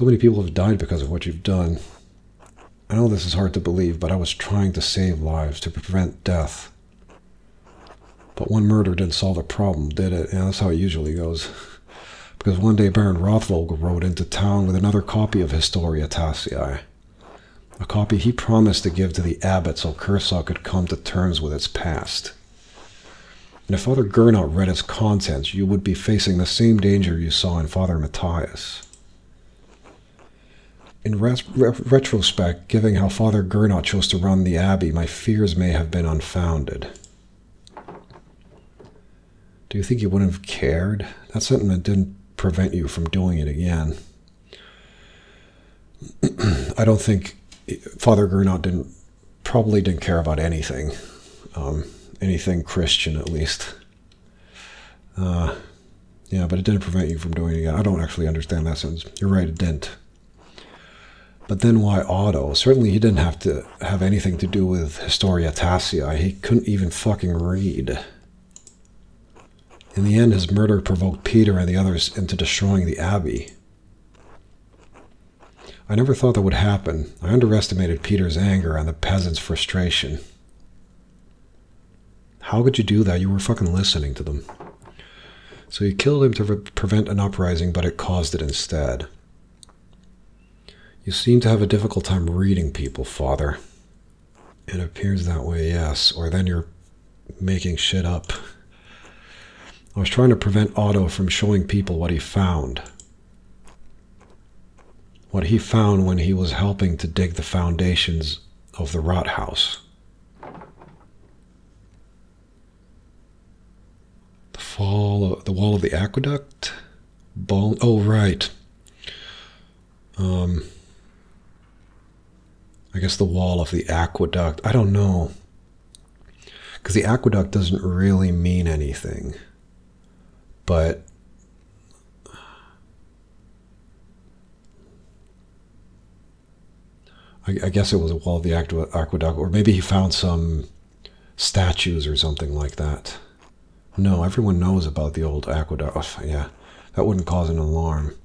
many people have died because of what you've done. I know this is hard to believe, but I was trying to save lives, to prevent death. But one murder didn't solve the problem, did it? Yeah, that's how it usually goes. Because one day Baron Rothvogel rode into town with another copy of Historia Tassii. A copy he promised to give to the abbot so Kershaw could come to terms with its past. And if Father Gernot read its contents, you would be facing the same danger you saw in Father Matthias. In retrospect, given how Father Gernot chose to run the abbey, my fears may have been unfounded. Do you think he wouldn't have cared? That sentiment didn't prevent you from doing it again. I don't think Father Gernot probably didn't care about anything. Anything Christian, at least. Yeah, but it didn't prevent you from doing it again. I don't actually understand that sentence. You're right, it didn't. But then why Otto? Certainly he didn't have to have anything to do with Historia Tassii. He couldn't even fucking read. In the end, his murder provoked Peter and the others into destroying the abbey. I never thought that would happen. I underestimated Peter's anger and the peasants' frustration. How could you do that? You were fucking listening to them. So you killed him to prevent an uprising, but it caused it instead. You seem to have a difficult time reading people, Father. It appears that way, yes. Or then you're making shit up. I was trying to prevent Otto from showing people what he found. What he found when he was helping to dig the foundations of the Rathaus. The wall of the aqueduct? Bone? Oh, right. I guess the wall of the aqueduct. I don't know. Because the aqueduct doesn't really mean anything. But I guess it was a wall of the aqueduct. Or maybe he found some statues or something like that. No, everyone knows about the old aqueduct. Oh, yeah, that wouldn't cause an alarm.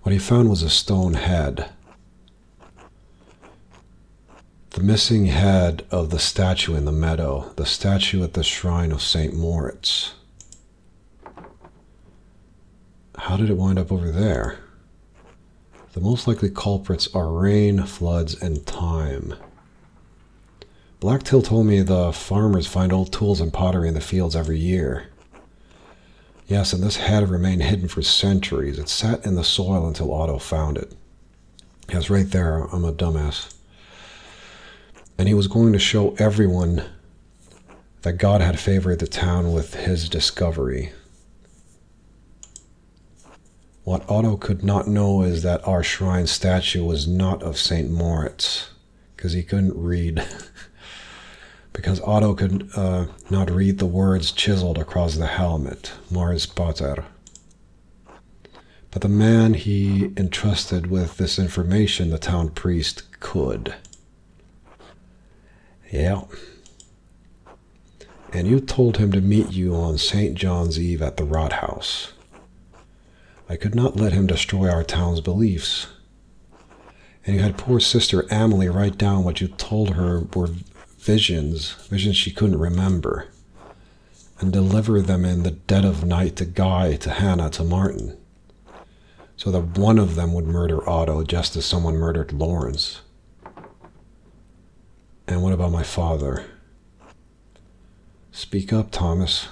What he found was a stone head. The missing head of the statue in the meadow, the statue at the shrine of St. Moritz. How did it wind up over there? The most likely culprits are rain, floods, and time. Blacktail told me the farmers find old tools and pottery in the fields every year. Yes, and this had remained hidden for centuries. It sat in the soil until Otto found it. Yes, right there. I'm a dumbass. And he was going to show everyone that God had favored the town with his discovery. What Otto could not know is that our shrine statue was not of St. Moritz, because he couldn't read. Because Otto could not read the words chiseled across the helmet, Mars Pater. But the man he entrusted with this information, the town priest, could. Yeah. and you told him to meet you on St. John's Eve at the Rot House. I could not let him destroy our town's beliefs. And you had poor sister Emily write down what you told her were visions she couldn't remember, and deliver them in the dead of night to Guy, to Hannah, to Martin, so that one of them would murder Otto just as someone murdered Lawrence. And what about my father? Speak up, Thomas.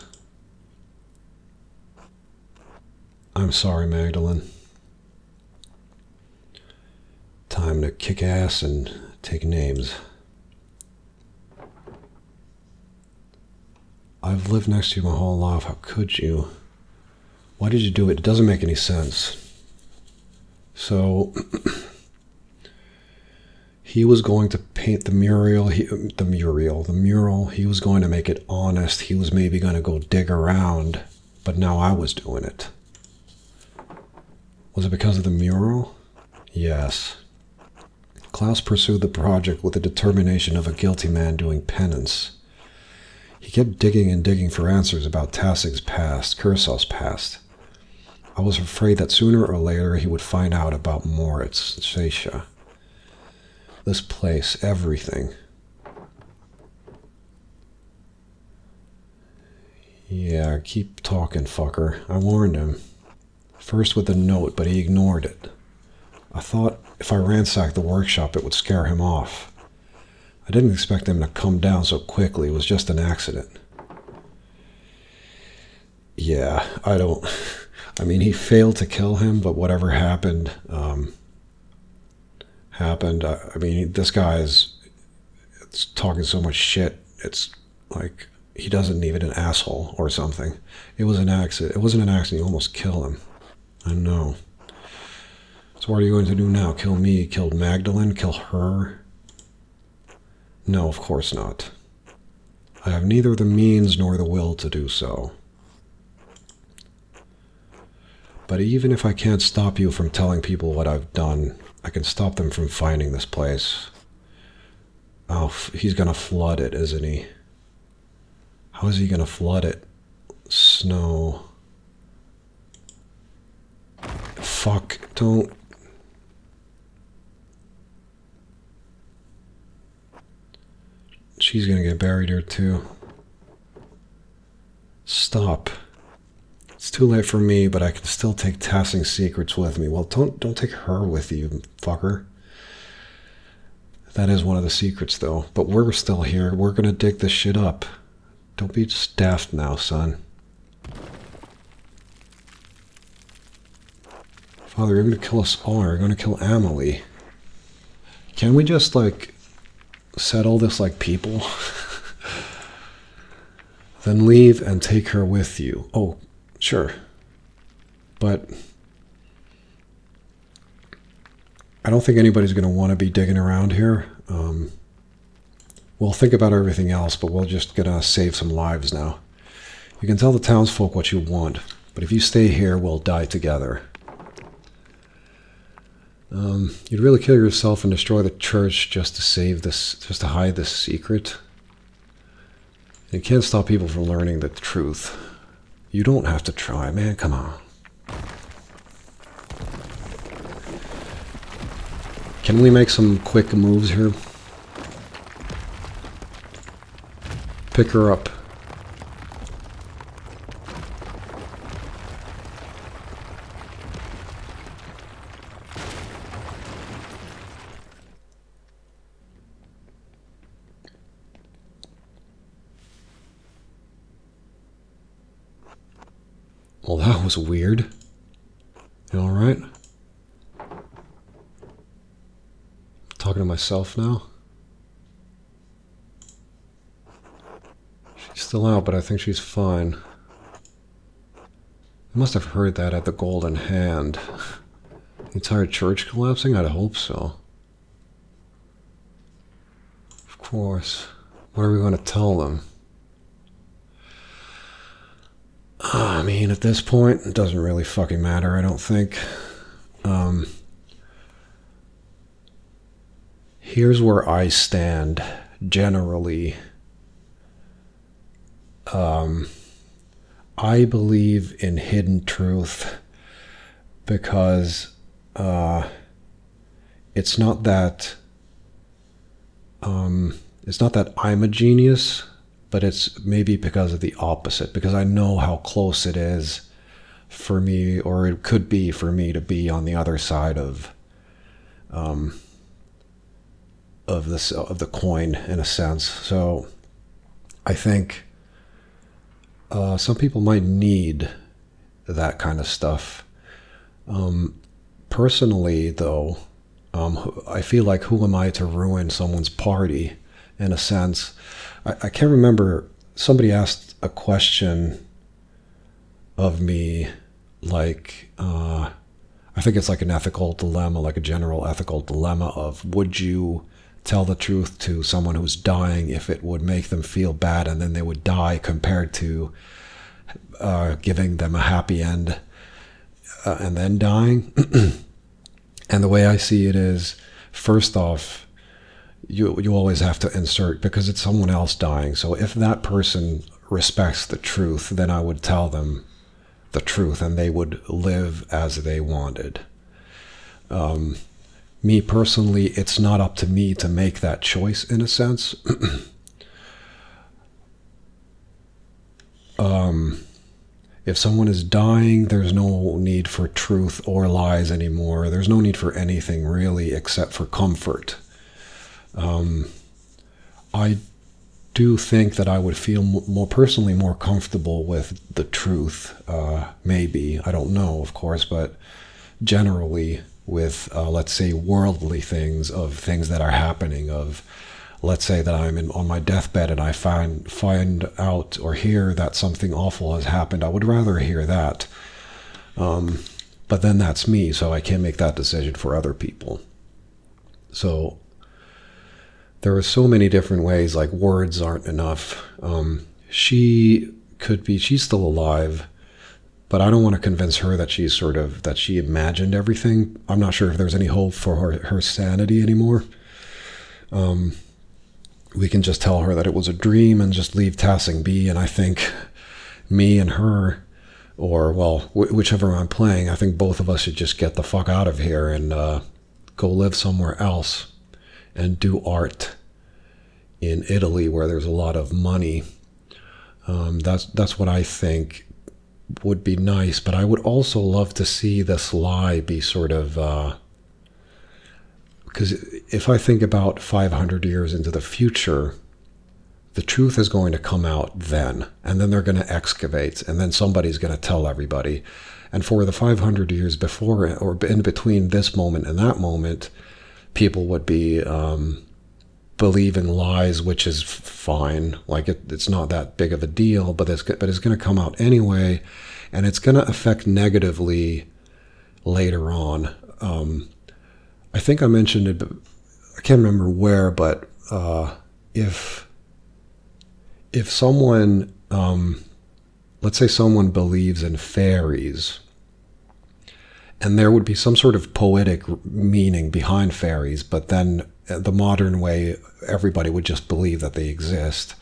I'm sorry, Magdalene. Time to kick ass and take names. I've lived next to you my whole life. How could you? Why did you do it? It doesn't make any sense. So, he was going to paint the mural. The mural. He was going to make it honest. He was maybe going to go dig around. But now I was doing it. Was it because of the mural? Yes. Klaus pursued the project with the determination of a guilty man doing penance. He kept digging and digging for answers about Tassig's past, Kursaw's past. I was afraid that sooner or later he would find out about Moritz, Sasha. This place, everything. Yeah, keep talking, fucker. I warned him. First with the note, but he ignored it. I thought if I ransacked the workshop, it would scare him off. I didn't expect him to come down so quickly. It was just an accident. Yeah, I mean, he failed to kill him, but whatever happened, happened. I mean, this guy it's talking so much shit. It's like he doesn't need an asshole or something. It was an accident. It wasn't an accident. You almost kill him. I know. So what are you going to do now? Kill me? Kill Magdalene? Kill her? No, of course not. I have neither the means nor the will to do so. But even if I can't stop you from telling people what I've done, I can stop them from finding this place. Oh, he's gonna flood it, isn't he? How is he gonna flood it? Snow. Fuck, don't... She's gonna get buried here too. Stop. It's too late for me, but I can still take Tassing's secrets with me. Well, don't take her with you, fucker. That is one of the secrets, though. But we're still here. We're gonna dig this shit up. Don't be just daft now, son. Father, you're gonna kill us all. You're gonna kill Emily. Can we just, like, settle this like people? Then leave and take her with you. Oh, sure. But I don't think anybody's going to want to be digging around here. We'll think about everything else, but we're just going to save some lives now. You can tell the townsfolk what you want, but if you stay here, we'll die together. You'd really kill yourself and destroy the church just to save this, just to hide this secret. You can't stop people from learning the truth. You don't have to try, man, come on. Can we make some quick moves here? Pick her up. Well, that was weird. You alright? Talking to myself now? She's still out, but I think she's fine. I must have heard that at the Golden Hand. The entire church collapsing? I'd hope so. Of course. What are we going to tell them? I mean, at this point, it doesn't really fucking matter, I don't think. Here's where I stand, generally. I believe in hidden truth because it's not that I'm a genius, but it's maybe because of the opposite, because I know how close it is for me, or it could be for me, to be on the other side of the coin, in a sense. So I think some people might need that kind of stuff. Personally, though, I feel like, who am I to ruin someone's party, in a sense? I can't remember. Somebody asked a question of me, like, I think it's like an ethical dilemma, like a general ethical dilemma of, would you tell the truth to someone who's dying if it would make them feel bad and then they would die, compared to giving them a happy end and then dying? And the way I see it is, first off, you always have to insert, because it's someone else dying. So if that person respects the truth, then I would tell them the truth and they would live as they wanted. Me personally, it's not up to me to make that choice, in a sense. If someone is dying, there's no need for truth or lies anymore. There's no need for anything, really, except for comfort. I do think that I would feel more personally more comfortable with the truth. Maybe, I don't know, of course, but generally with, let's say, worldly things, of things that are happening, of, let's say that I'm on my deathbed and I find out or hear that something awful has happened. I would rather hear that. But then that's me, so I can't make that decision for other people. So there are so many different ways, like words aren't enough. She's still alive, but I don't want to convince her that that she imagined everything. I'm not sure if there's any hope for her sanity anymore. We can just tell her that it was a dream and just leave Tassing be. And I think me and her, or, well, whichever I'm playing, I think both of us should just get the fuck out of here and go live somewhere else and do art in Italy, where there's a lot of money. That's what I think would be nice. But I would also love to see this lie be sort of, because if I think about 500 years into the future, the truth is going to come out then, and then they're going to excavate, and then somebody's going to tell everybody. And for the 500 years before, or in between this moment and that moment, people would be believing lies, which is fine. Like, it's not that big of a deal, but it's going to come out anyway, and it's going to affect negatively later on. I think I mentioned it, but I can't remember where, but if someone, let's say someone believes in fairies, and there would be some sort of poetic meaning behind fairies, but then the modern way, everybody would just believe that they exist.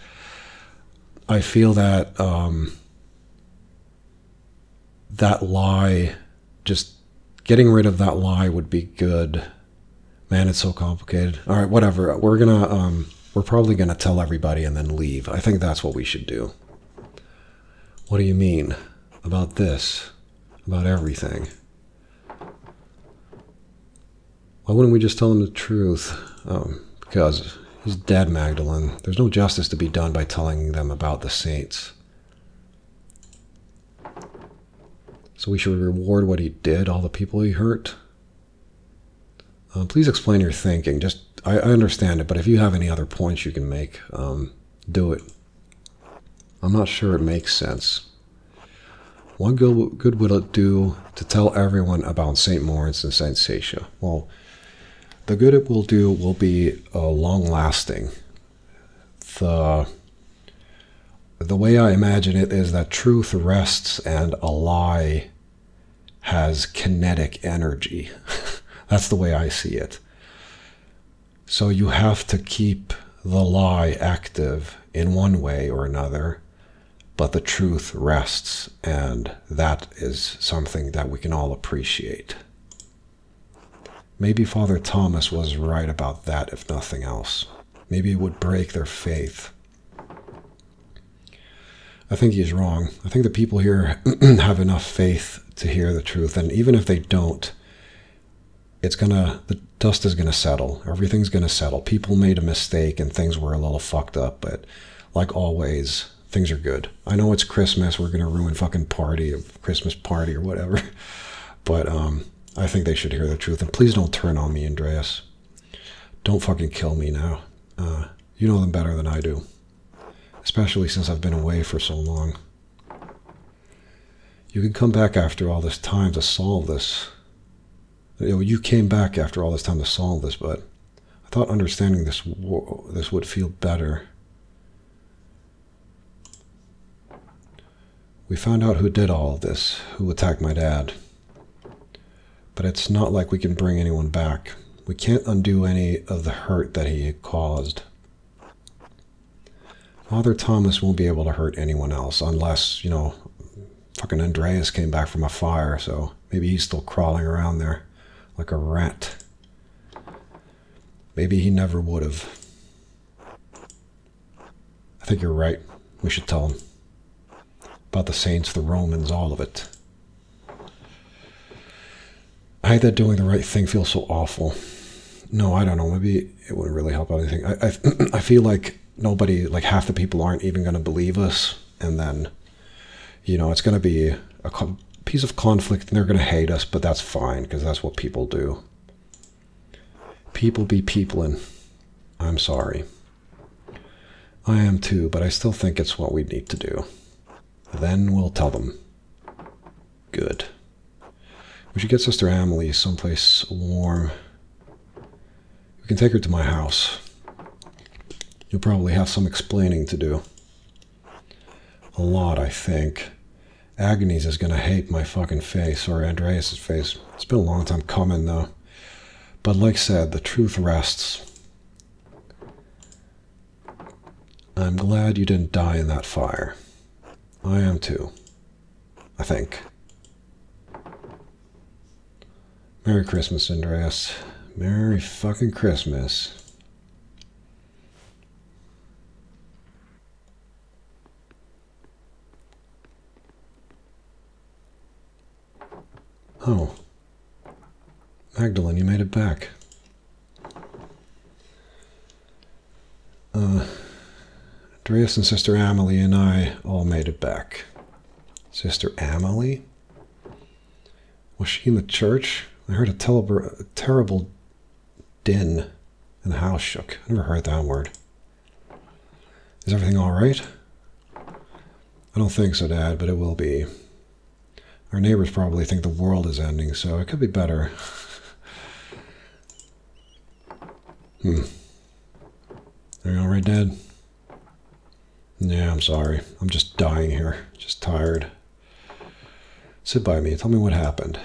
I feel that that lie, just getting rid of that lie would be good. Man, it's so complicated. All right, whatever. We're probably gonna tell everybody and then leave. I think that's what we should do. What do you mean about this? About everything? Why wouldn't we just tell him the truth? Because he's dead, Magdalene. There's no justice to be done by telling them about the saints. So we should reward what he did, all the people he hurt? Please explain your thinking. I understand it, but if you have any other points you can make, do it. I'm not sure it makes sense. What good would it do to tell everyone about St. Moritz and St. Satia? Well, the good it will do will be long-lasting. The way I imagine it is that truth rests and a lie has kinetic energy. That's the way I see it. So you have to keep the lie active in one way or another, but the truth rests, and that is something that we can all appreciate. Maybe Father Thomas was right about that, if nothing else. Maybe it would break their faith. I think he's wrong. I think the people here have enough faith to hear the truth, and even if they don't, the dust is gonna settle. Everything's gonna settle. People made a mistake and things were a little fucked up, but like always, things are good. I know it's Christmas. We're gonna ruin fucking Christmas party or whatever, but I think they should hear the truth. And please don't turn on me, Andreas. Don't fucking kill me now. You know them better than I do, especially since I've been away for so long. You can come back after all this time to solve this. You came back after all this time to solve this, but I thought understanding this would feel better. We found out who did all of this, who attacked my dad. But it's not like we can bring anyone back. We can't undo any of the hurt that he caused. Father Thomas won't be able to hurt anyone else unless, fucking Andreas came back from a fire, so maybe he's still crawling around there like a rat. Maybe he never would have. I think you're right. We should tell him. About the saints, the Romans, all of it. I hate that doing the right thing feels so awful. No, I don't know. Maybe it wouldn't really help anything. I feel like nobody, like half the people aren't even going to believe us. And then, it's going to be a piece of conflict and they're going to hate us, but that's fine because that's what people do. People be people, and I'm sorry. I am too, but I still think it's what we need to do. Then we'll tell them. Good. We should get Sister Amelie someplace warm. We can take her to my house. You'll probably have some explaining to do. A lot, I think. Agnes is gonna hate my fucking face, or Andreas' face. It's been a long time coming, though. But like said, the truth rests. I'm glad you didn't die in that fire. I am too. I think. Merry Christmas, Andreas. Merry fucking Christmas. Oh. Magdalene, you made it back. Andreas and Sister Amelie and I all made it back. Sister Amelie? Was she in the church? I heard a terrible din, and the house shook. I never heard that word. Is everything all right? I don't think so, Dad, but it will be. Our neighbors probably think the world is ending, so it could be better. Are you all right, Dad? Yeah, I'm sorry. I'm just dying here. Just tired. Sit by me. Tell me what happened.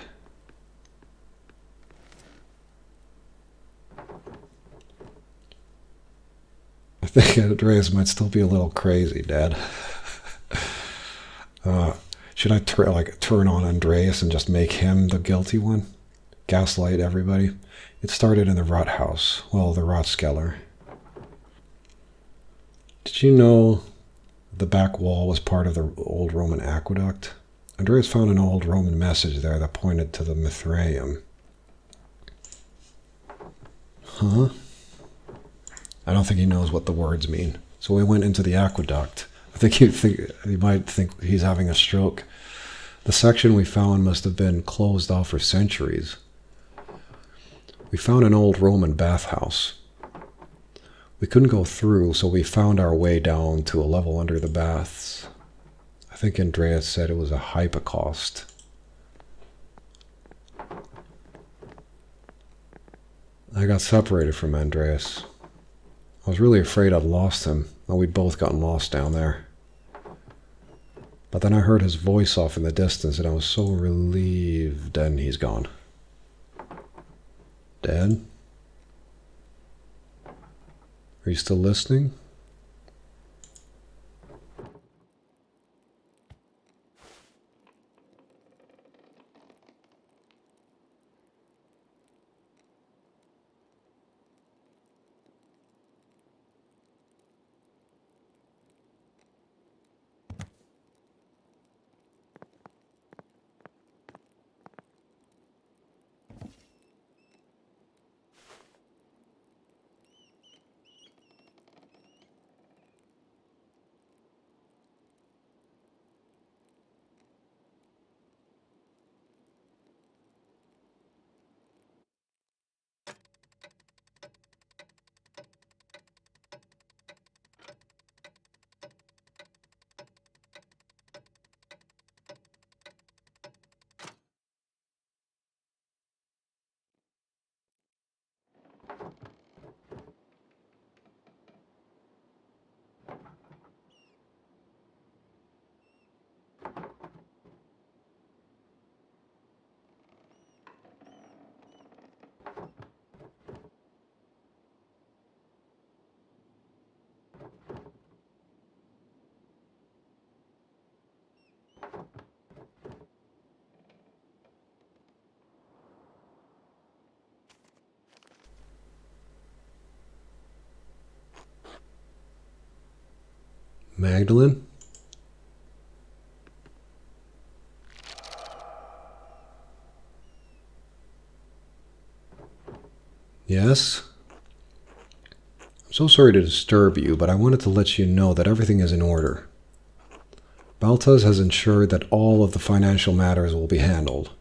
I think Andreas might still be a little crazy, Dad. Should I turn on Andreas and just make him the guilty one? Gaslight everybody? It started in the Rot House. Well, the Rotskeller. Did you know the back wall was part of the old Roman aqueduct? Andreas found an old Roman message there that pointed to the Mithraeum. Huh? I don't think he knows what the words mean. So we went into the aqueduct. I think he might think he's having a stroke. The section we found must have been closed off for centuries. We found an old Roman bathhouse. We couldn't go through, so we found our way down to a level under the baths. I think Andreas said it was a hypocaust. I got separated from Andreas. I was really afraid I'd lost him, and we'd both gotten lost down there. But then I heard his voice off in the distance, and I was so relieved, and he's gone. Dad? Are you still listening? Magdalene? Yes? I'm so sorry to disturb you, but I wanted to let you know that everything is in order. Baltas has ensured that all of the financial matters will be handled.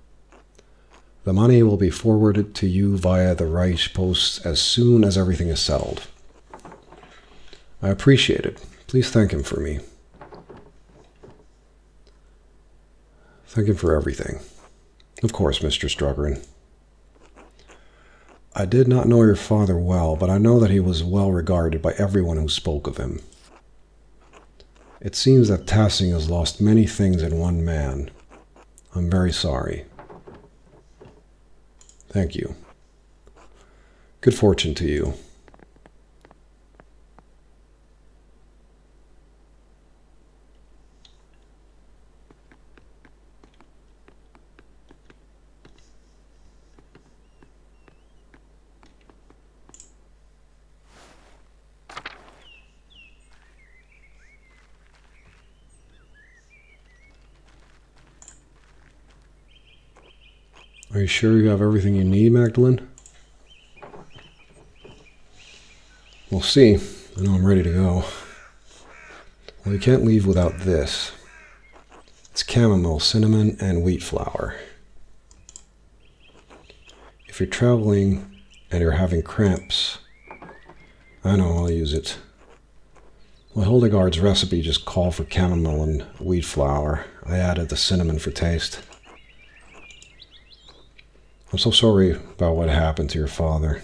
The money will be forwarded to you via the Reich post as soon as everything is settled. I appreciate it. Please thank him for me. Thank him for everything. Of course, Mr. Struggerin. I did not know your father well, but I know that he was well regarded by everyone who spoke of him. It seems that Tassing has lost many things in one man. I'm very sorry. Thank you. Good fortune to you. Are you sure you have everything you need, Magdalene? We'll see. I know I'm ready to go. Well, you can't leave without this. It's chamomile, cinnamon, and wheat flour. If you're traveling and you're having cramps, I know, I'll use it. My Hildegard's recipe just called for chamomile and wheat flour. I added the cinnamon for taste. I'm so sorry about what happened to your father.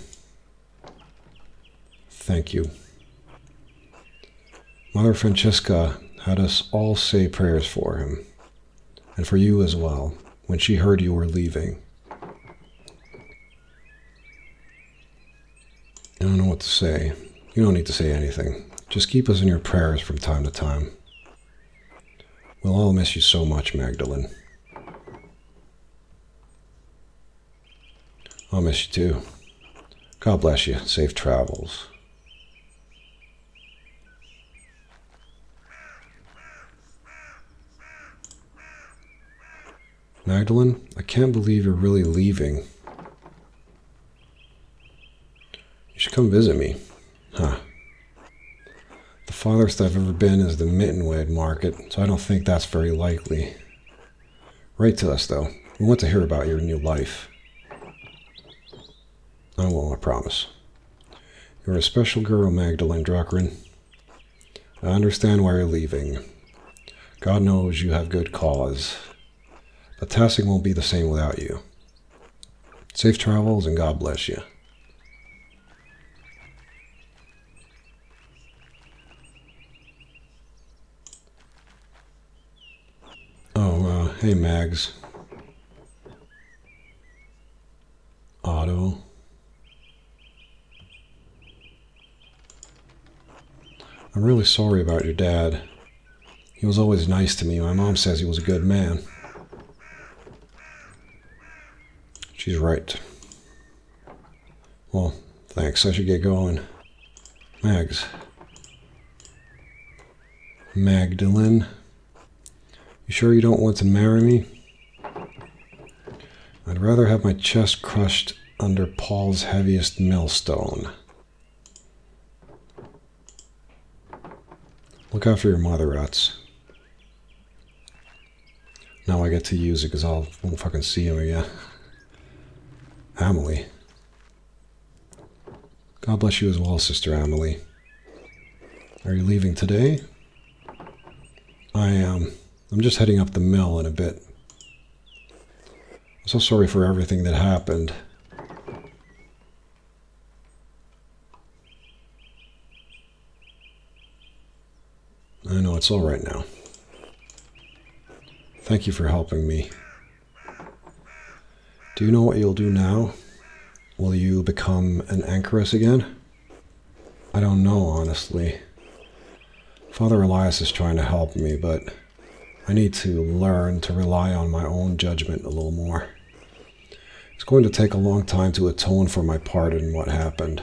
Thank you. Mother Francesca had us all say prayers for him, and for you as well, when she heard you were leaving. I don't know what to say. You don't need to say anything. Just keep us in your prayers from time to time. We'll all miss you so much, Magdalene. I'll miss you too. God bless you. Safe travels. Magdalene, I can't believe you're really leaving. You should come visit me. Huh. The farthest I've ever been is the Mittenwade market, so I don't think that's very likely. Write to us, though. We want to hear about your new life. I will, I promise. You're a special girl, Magdalene Druckrin. I understand why you're leaving. God knows you have good cause. But Tassing won't be the same without you. Safe travels, and God bless you. Oh, hey, Mags. Otto. I'm really sorry about your dad. He was always nice to me. My mom says he was a good man. She's right. Well, thanks. I should get going. Mags. Magdalene. You sure you don't want to marry me? I'd rather have my chest crushed under Paul's heaviest millstone. Look after your mother, rats. Now I get to use it because I won't fucking see him again. Amelie. God bless you as well, Sister Amelie. Are you leaving today? I am. I'm just heading up the mill in a bit. I'm so sorry for everything that happened. I know it's all right now. Thank you for helping me. Do you know what you'll do now? Will you become an anchoress again? I don't know, honestly. Father Elias is trying to help me, but I need to learn to rely on my own judgment a little more. It's going to take a long time to atone for my part in what happened.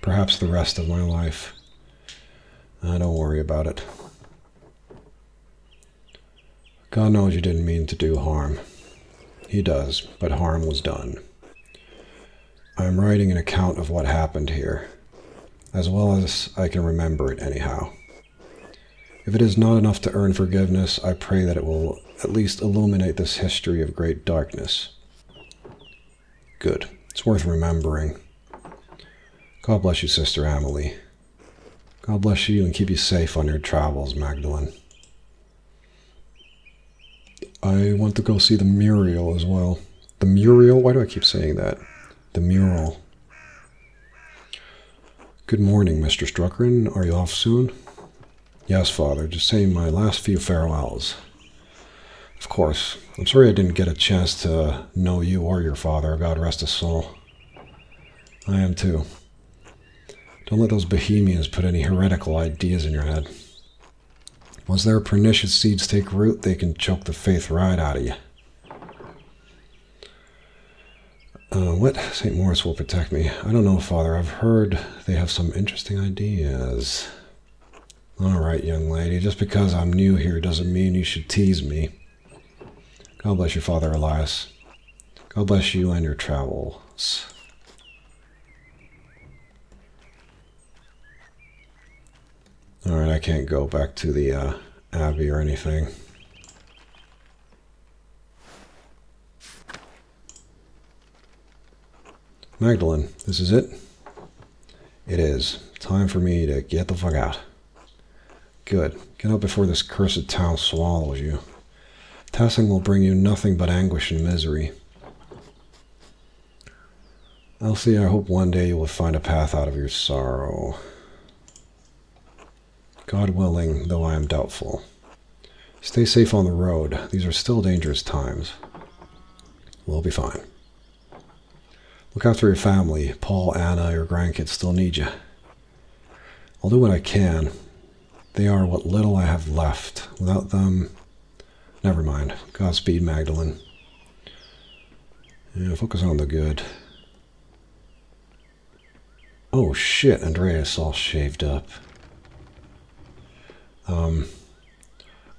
Perhaps the rest of my life. Don't worry about it. God knows you didn't mean to do harm. He does, but harm was done. I am writing an account of what happened here, as well as I can remember it anyhow. If it is not enough to earn forgiveness, I pray that it will at least illuminate this history of great darkness. Good. It's worth remembering. God bless you, Sister Amelie. God bless you and keep you safe on your travels, Magdalene. I want to go see the Muriel as well. The Muriel? Why do I keep saying that? The mural. Good morning, Mr. Struckren. Are you off soon? Yes, Father. Just saying my last few farewells. Of course. I'm sorry I didn't get a chance to know you or your father. God rest his soul. I am too. Don't let those Bohemians put any heretical ideas in your head. Once their pernicious seeds take root, they can choke the faith right out of you. What? St. Maurice will protect me. I don't know, Father. I've heard they have some interesting ideas. All right, young lady. Just because I'm new here doesn't mean you should tease me. God bless you, Father Elias. God bless you and your travels. Alright, I can't go back to the Abbey or anything. Magdalene, this is it? It is. Time for me to get the fuck out. Good. Get out before this cursed town swallows you. Tassing will bring you nothing but anguish and misery. Elsie, I hope one day you will find a path out of your sorrow. God willing, though I am doubtful. Stay safe on the road. These are still dangerous times. We'll be fine. Look after your family. Paul, Anna, your grandkids still need you. I'll do what I can. They are what little I have left. Without them, never mind. Godspeed, Magdalene. Yeah, focus on the good. Oh shit, Andreas all shaved up.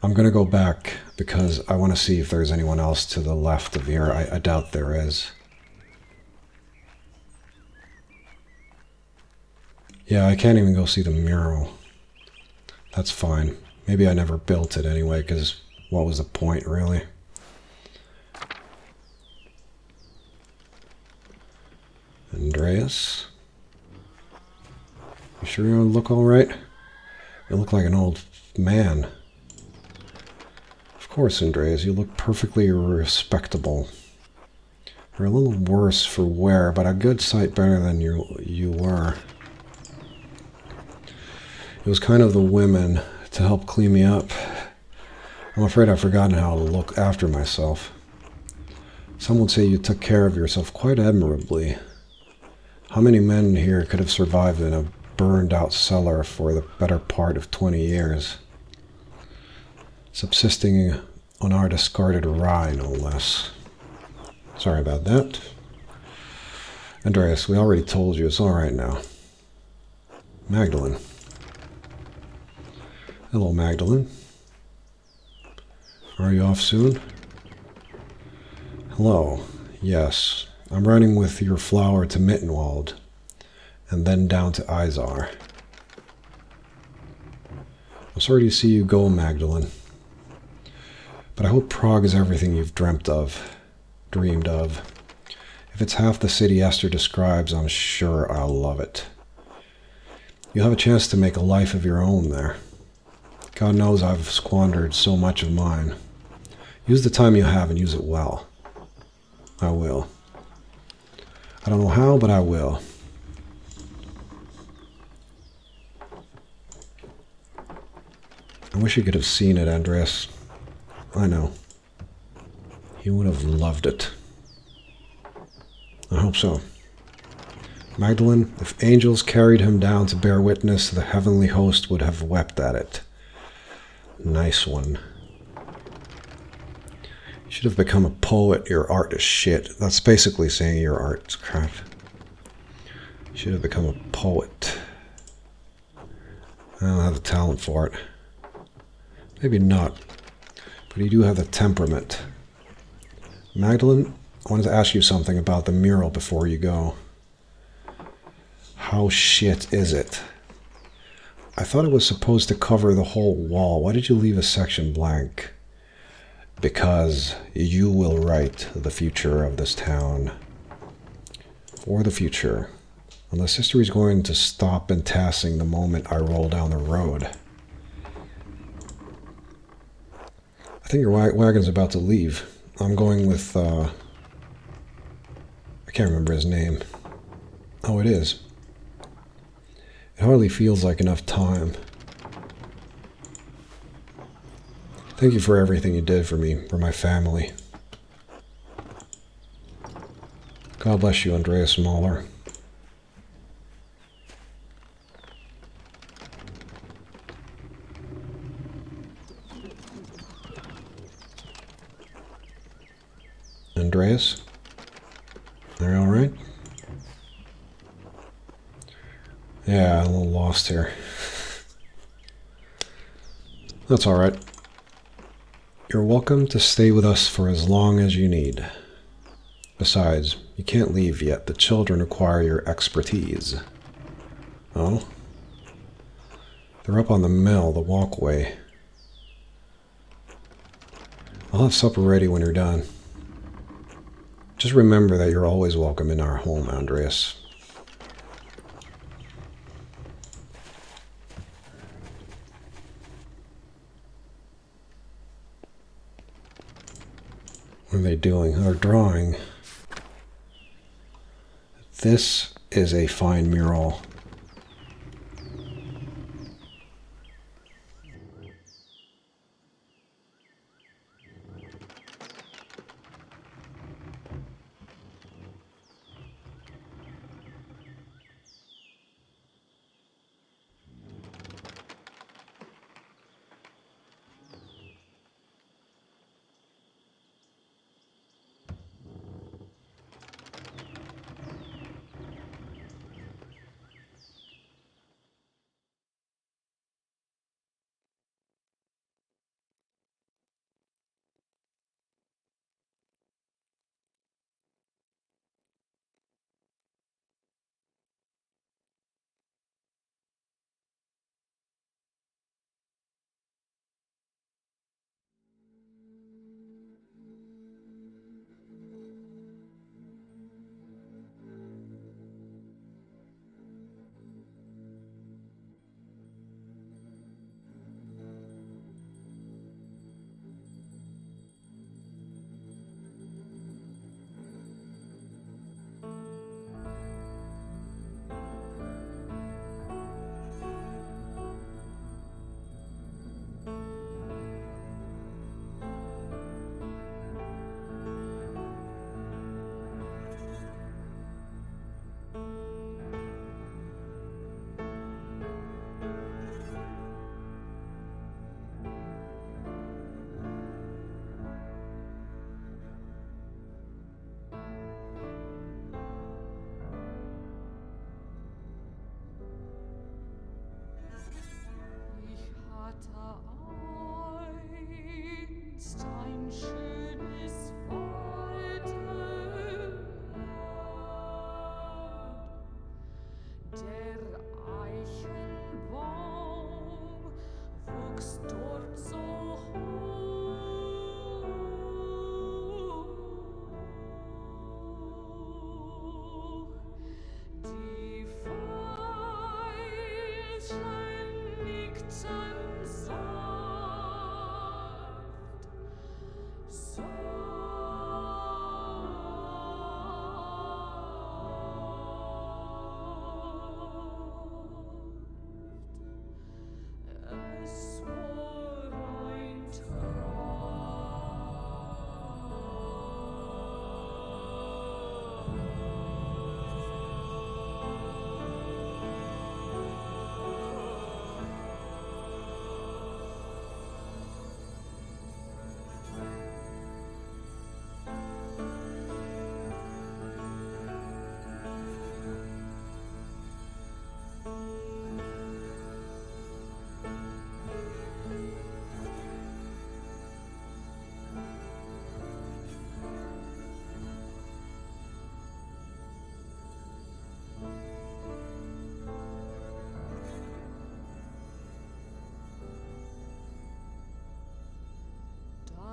I'm going to go back because I want to see if there's anyone else to the left of here. I doubt there is. Yeah, I can't even go see the mural. That's fine. Maybe I never built it anyway, because what was the point, really? Andreas? You sure you look all right? You look like an old man. Of course, Andreas, you look perfectly respectable. You're a little worse for wear, but a good sight better than you were. It was kind of the women to help clean me up. I'm afraid I've forgotten how to look after myself. Some would say you took care of yourself quite admirably. How many men here could have survived in a burned-out cellar for the better part of 20 years? Subsisting on our discarded rye, no less. Sorry about that. Andreas, we already told you it's all right now. Magdalene. Hello, Magdalene. Are you off soon? Hello. Yes. I'm riding with your flower to Mittenwald, and then down to Izar. I'm sorry to see you go, Magdalene. But I hope Prague is everything you've dreamed of. If it's half the city Esther describes, I'm sure I'll love it. You'll have a chance to make a life of your own there. God knows I've squandered so much of mine. Use the time you have and use it well. I will. I don't know how, but I will. I wish you could have seen it, Andreas. I know. He would have loved it. I hope so. Magdalene, if angels carried him down to bear witness, the heavenly host would have wept at it. Nice one. You should have become a poet. Your art is shit. That's basically saying your art's crap. You should have become a poet. I don't have the talent for it. Maybe not. but you do have the temperament. Magdalene, I wanted to ask you something about the mural before you go. How shit is it? I thought it was supposed to cover the whole wall. Why did you leave a section blank? Because you will write the future of this town. For the future. Unless history's going to stop in passing the moment I roll down the road. I think your wagon's about to leave. I'm going with, I can't remember his name. Oh, it is. It hardly feels like enough time. Thank you for everything you did for me, for my family. God bless you, Andreas Mahler. Andreas? Are you alright? Yeah, I'm a little lost here. That's alright. You're welcome to stay with us for as long as you need. Besides, you can't leave yet. The children require your expertise. Oh? They're up on the mill, the walkway. I'll have supper ready when you're done. Just remember that you're always welcome in our home, Andreas. What are they doing? They're drawing. This is a fine mural.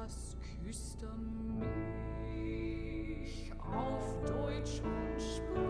was küsst er mich auf Deutsch und Spanisch.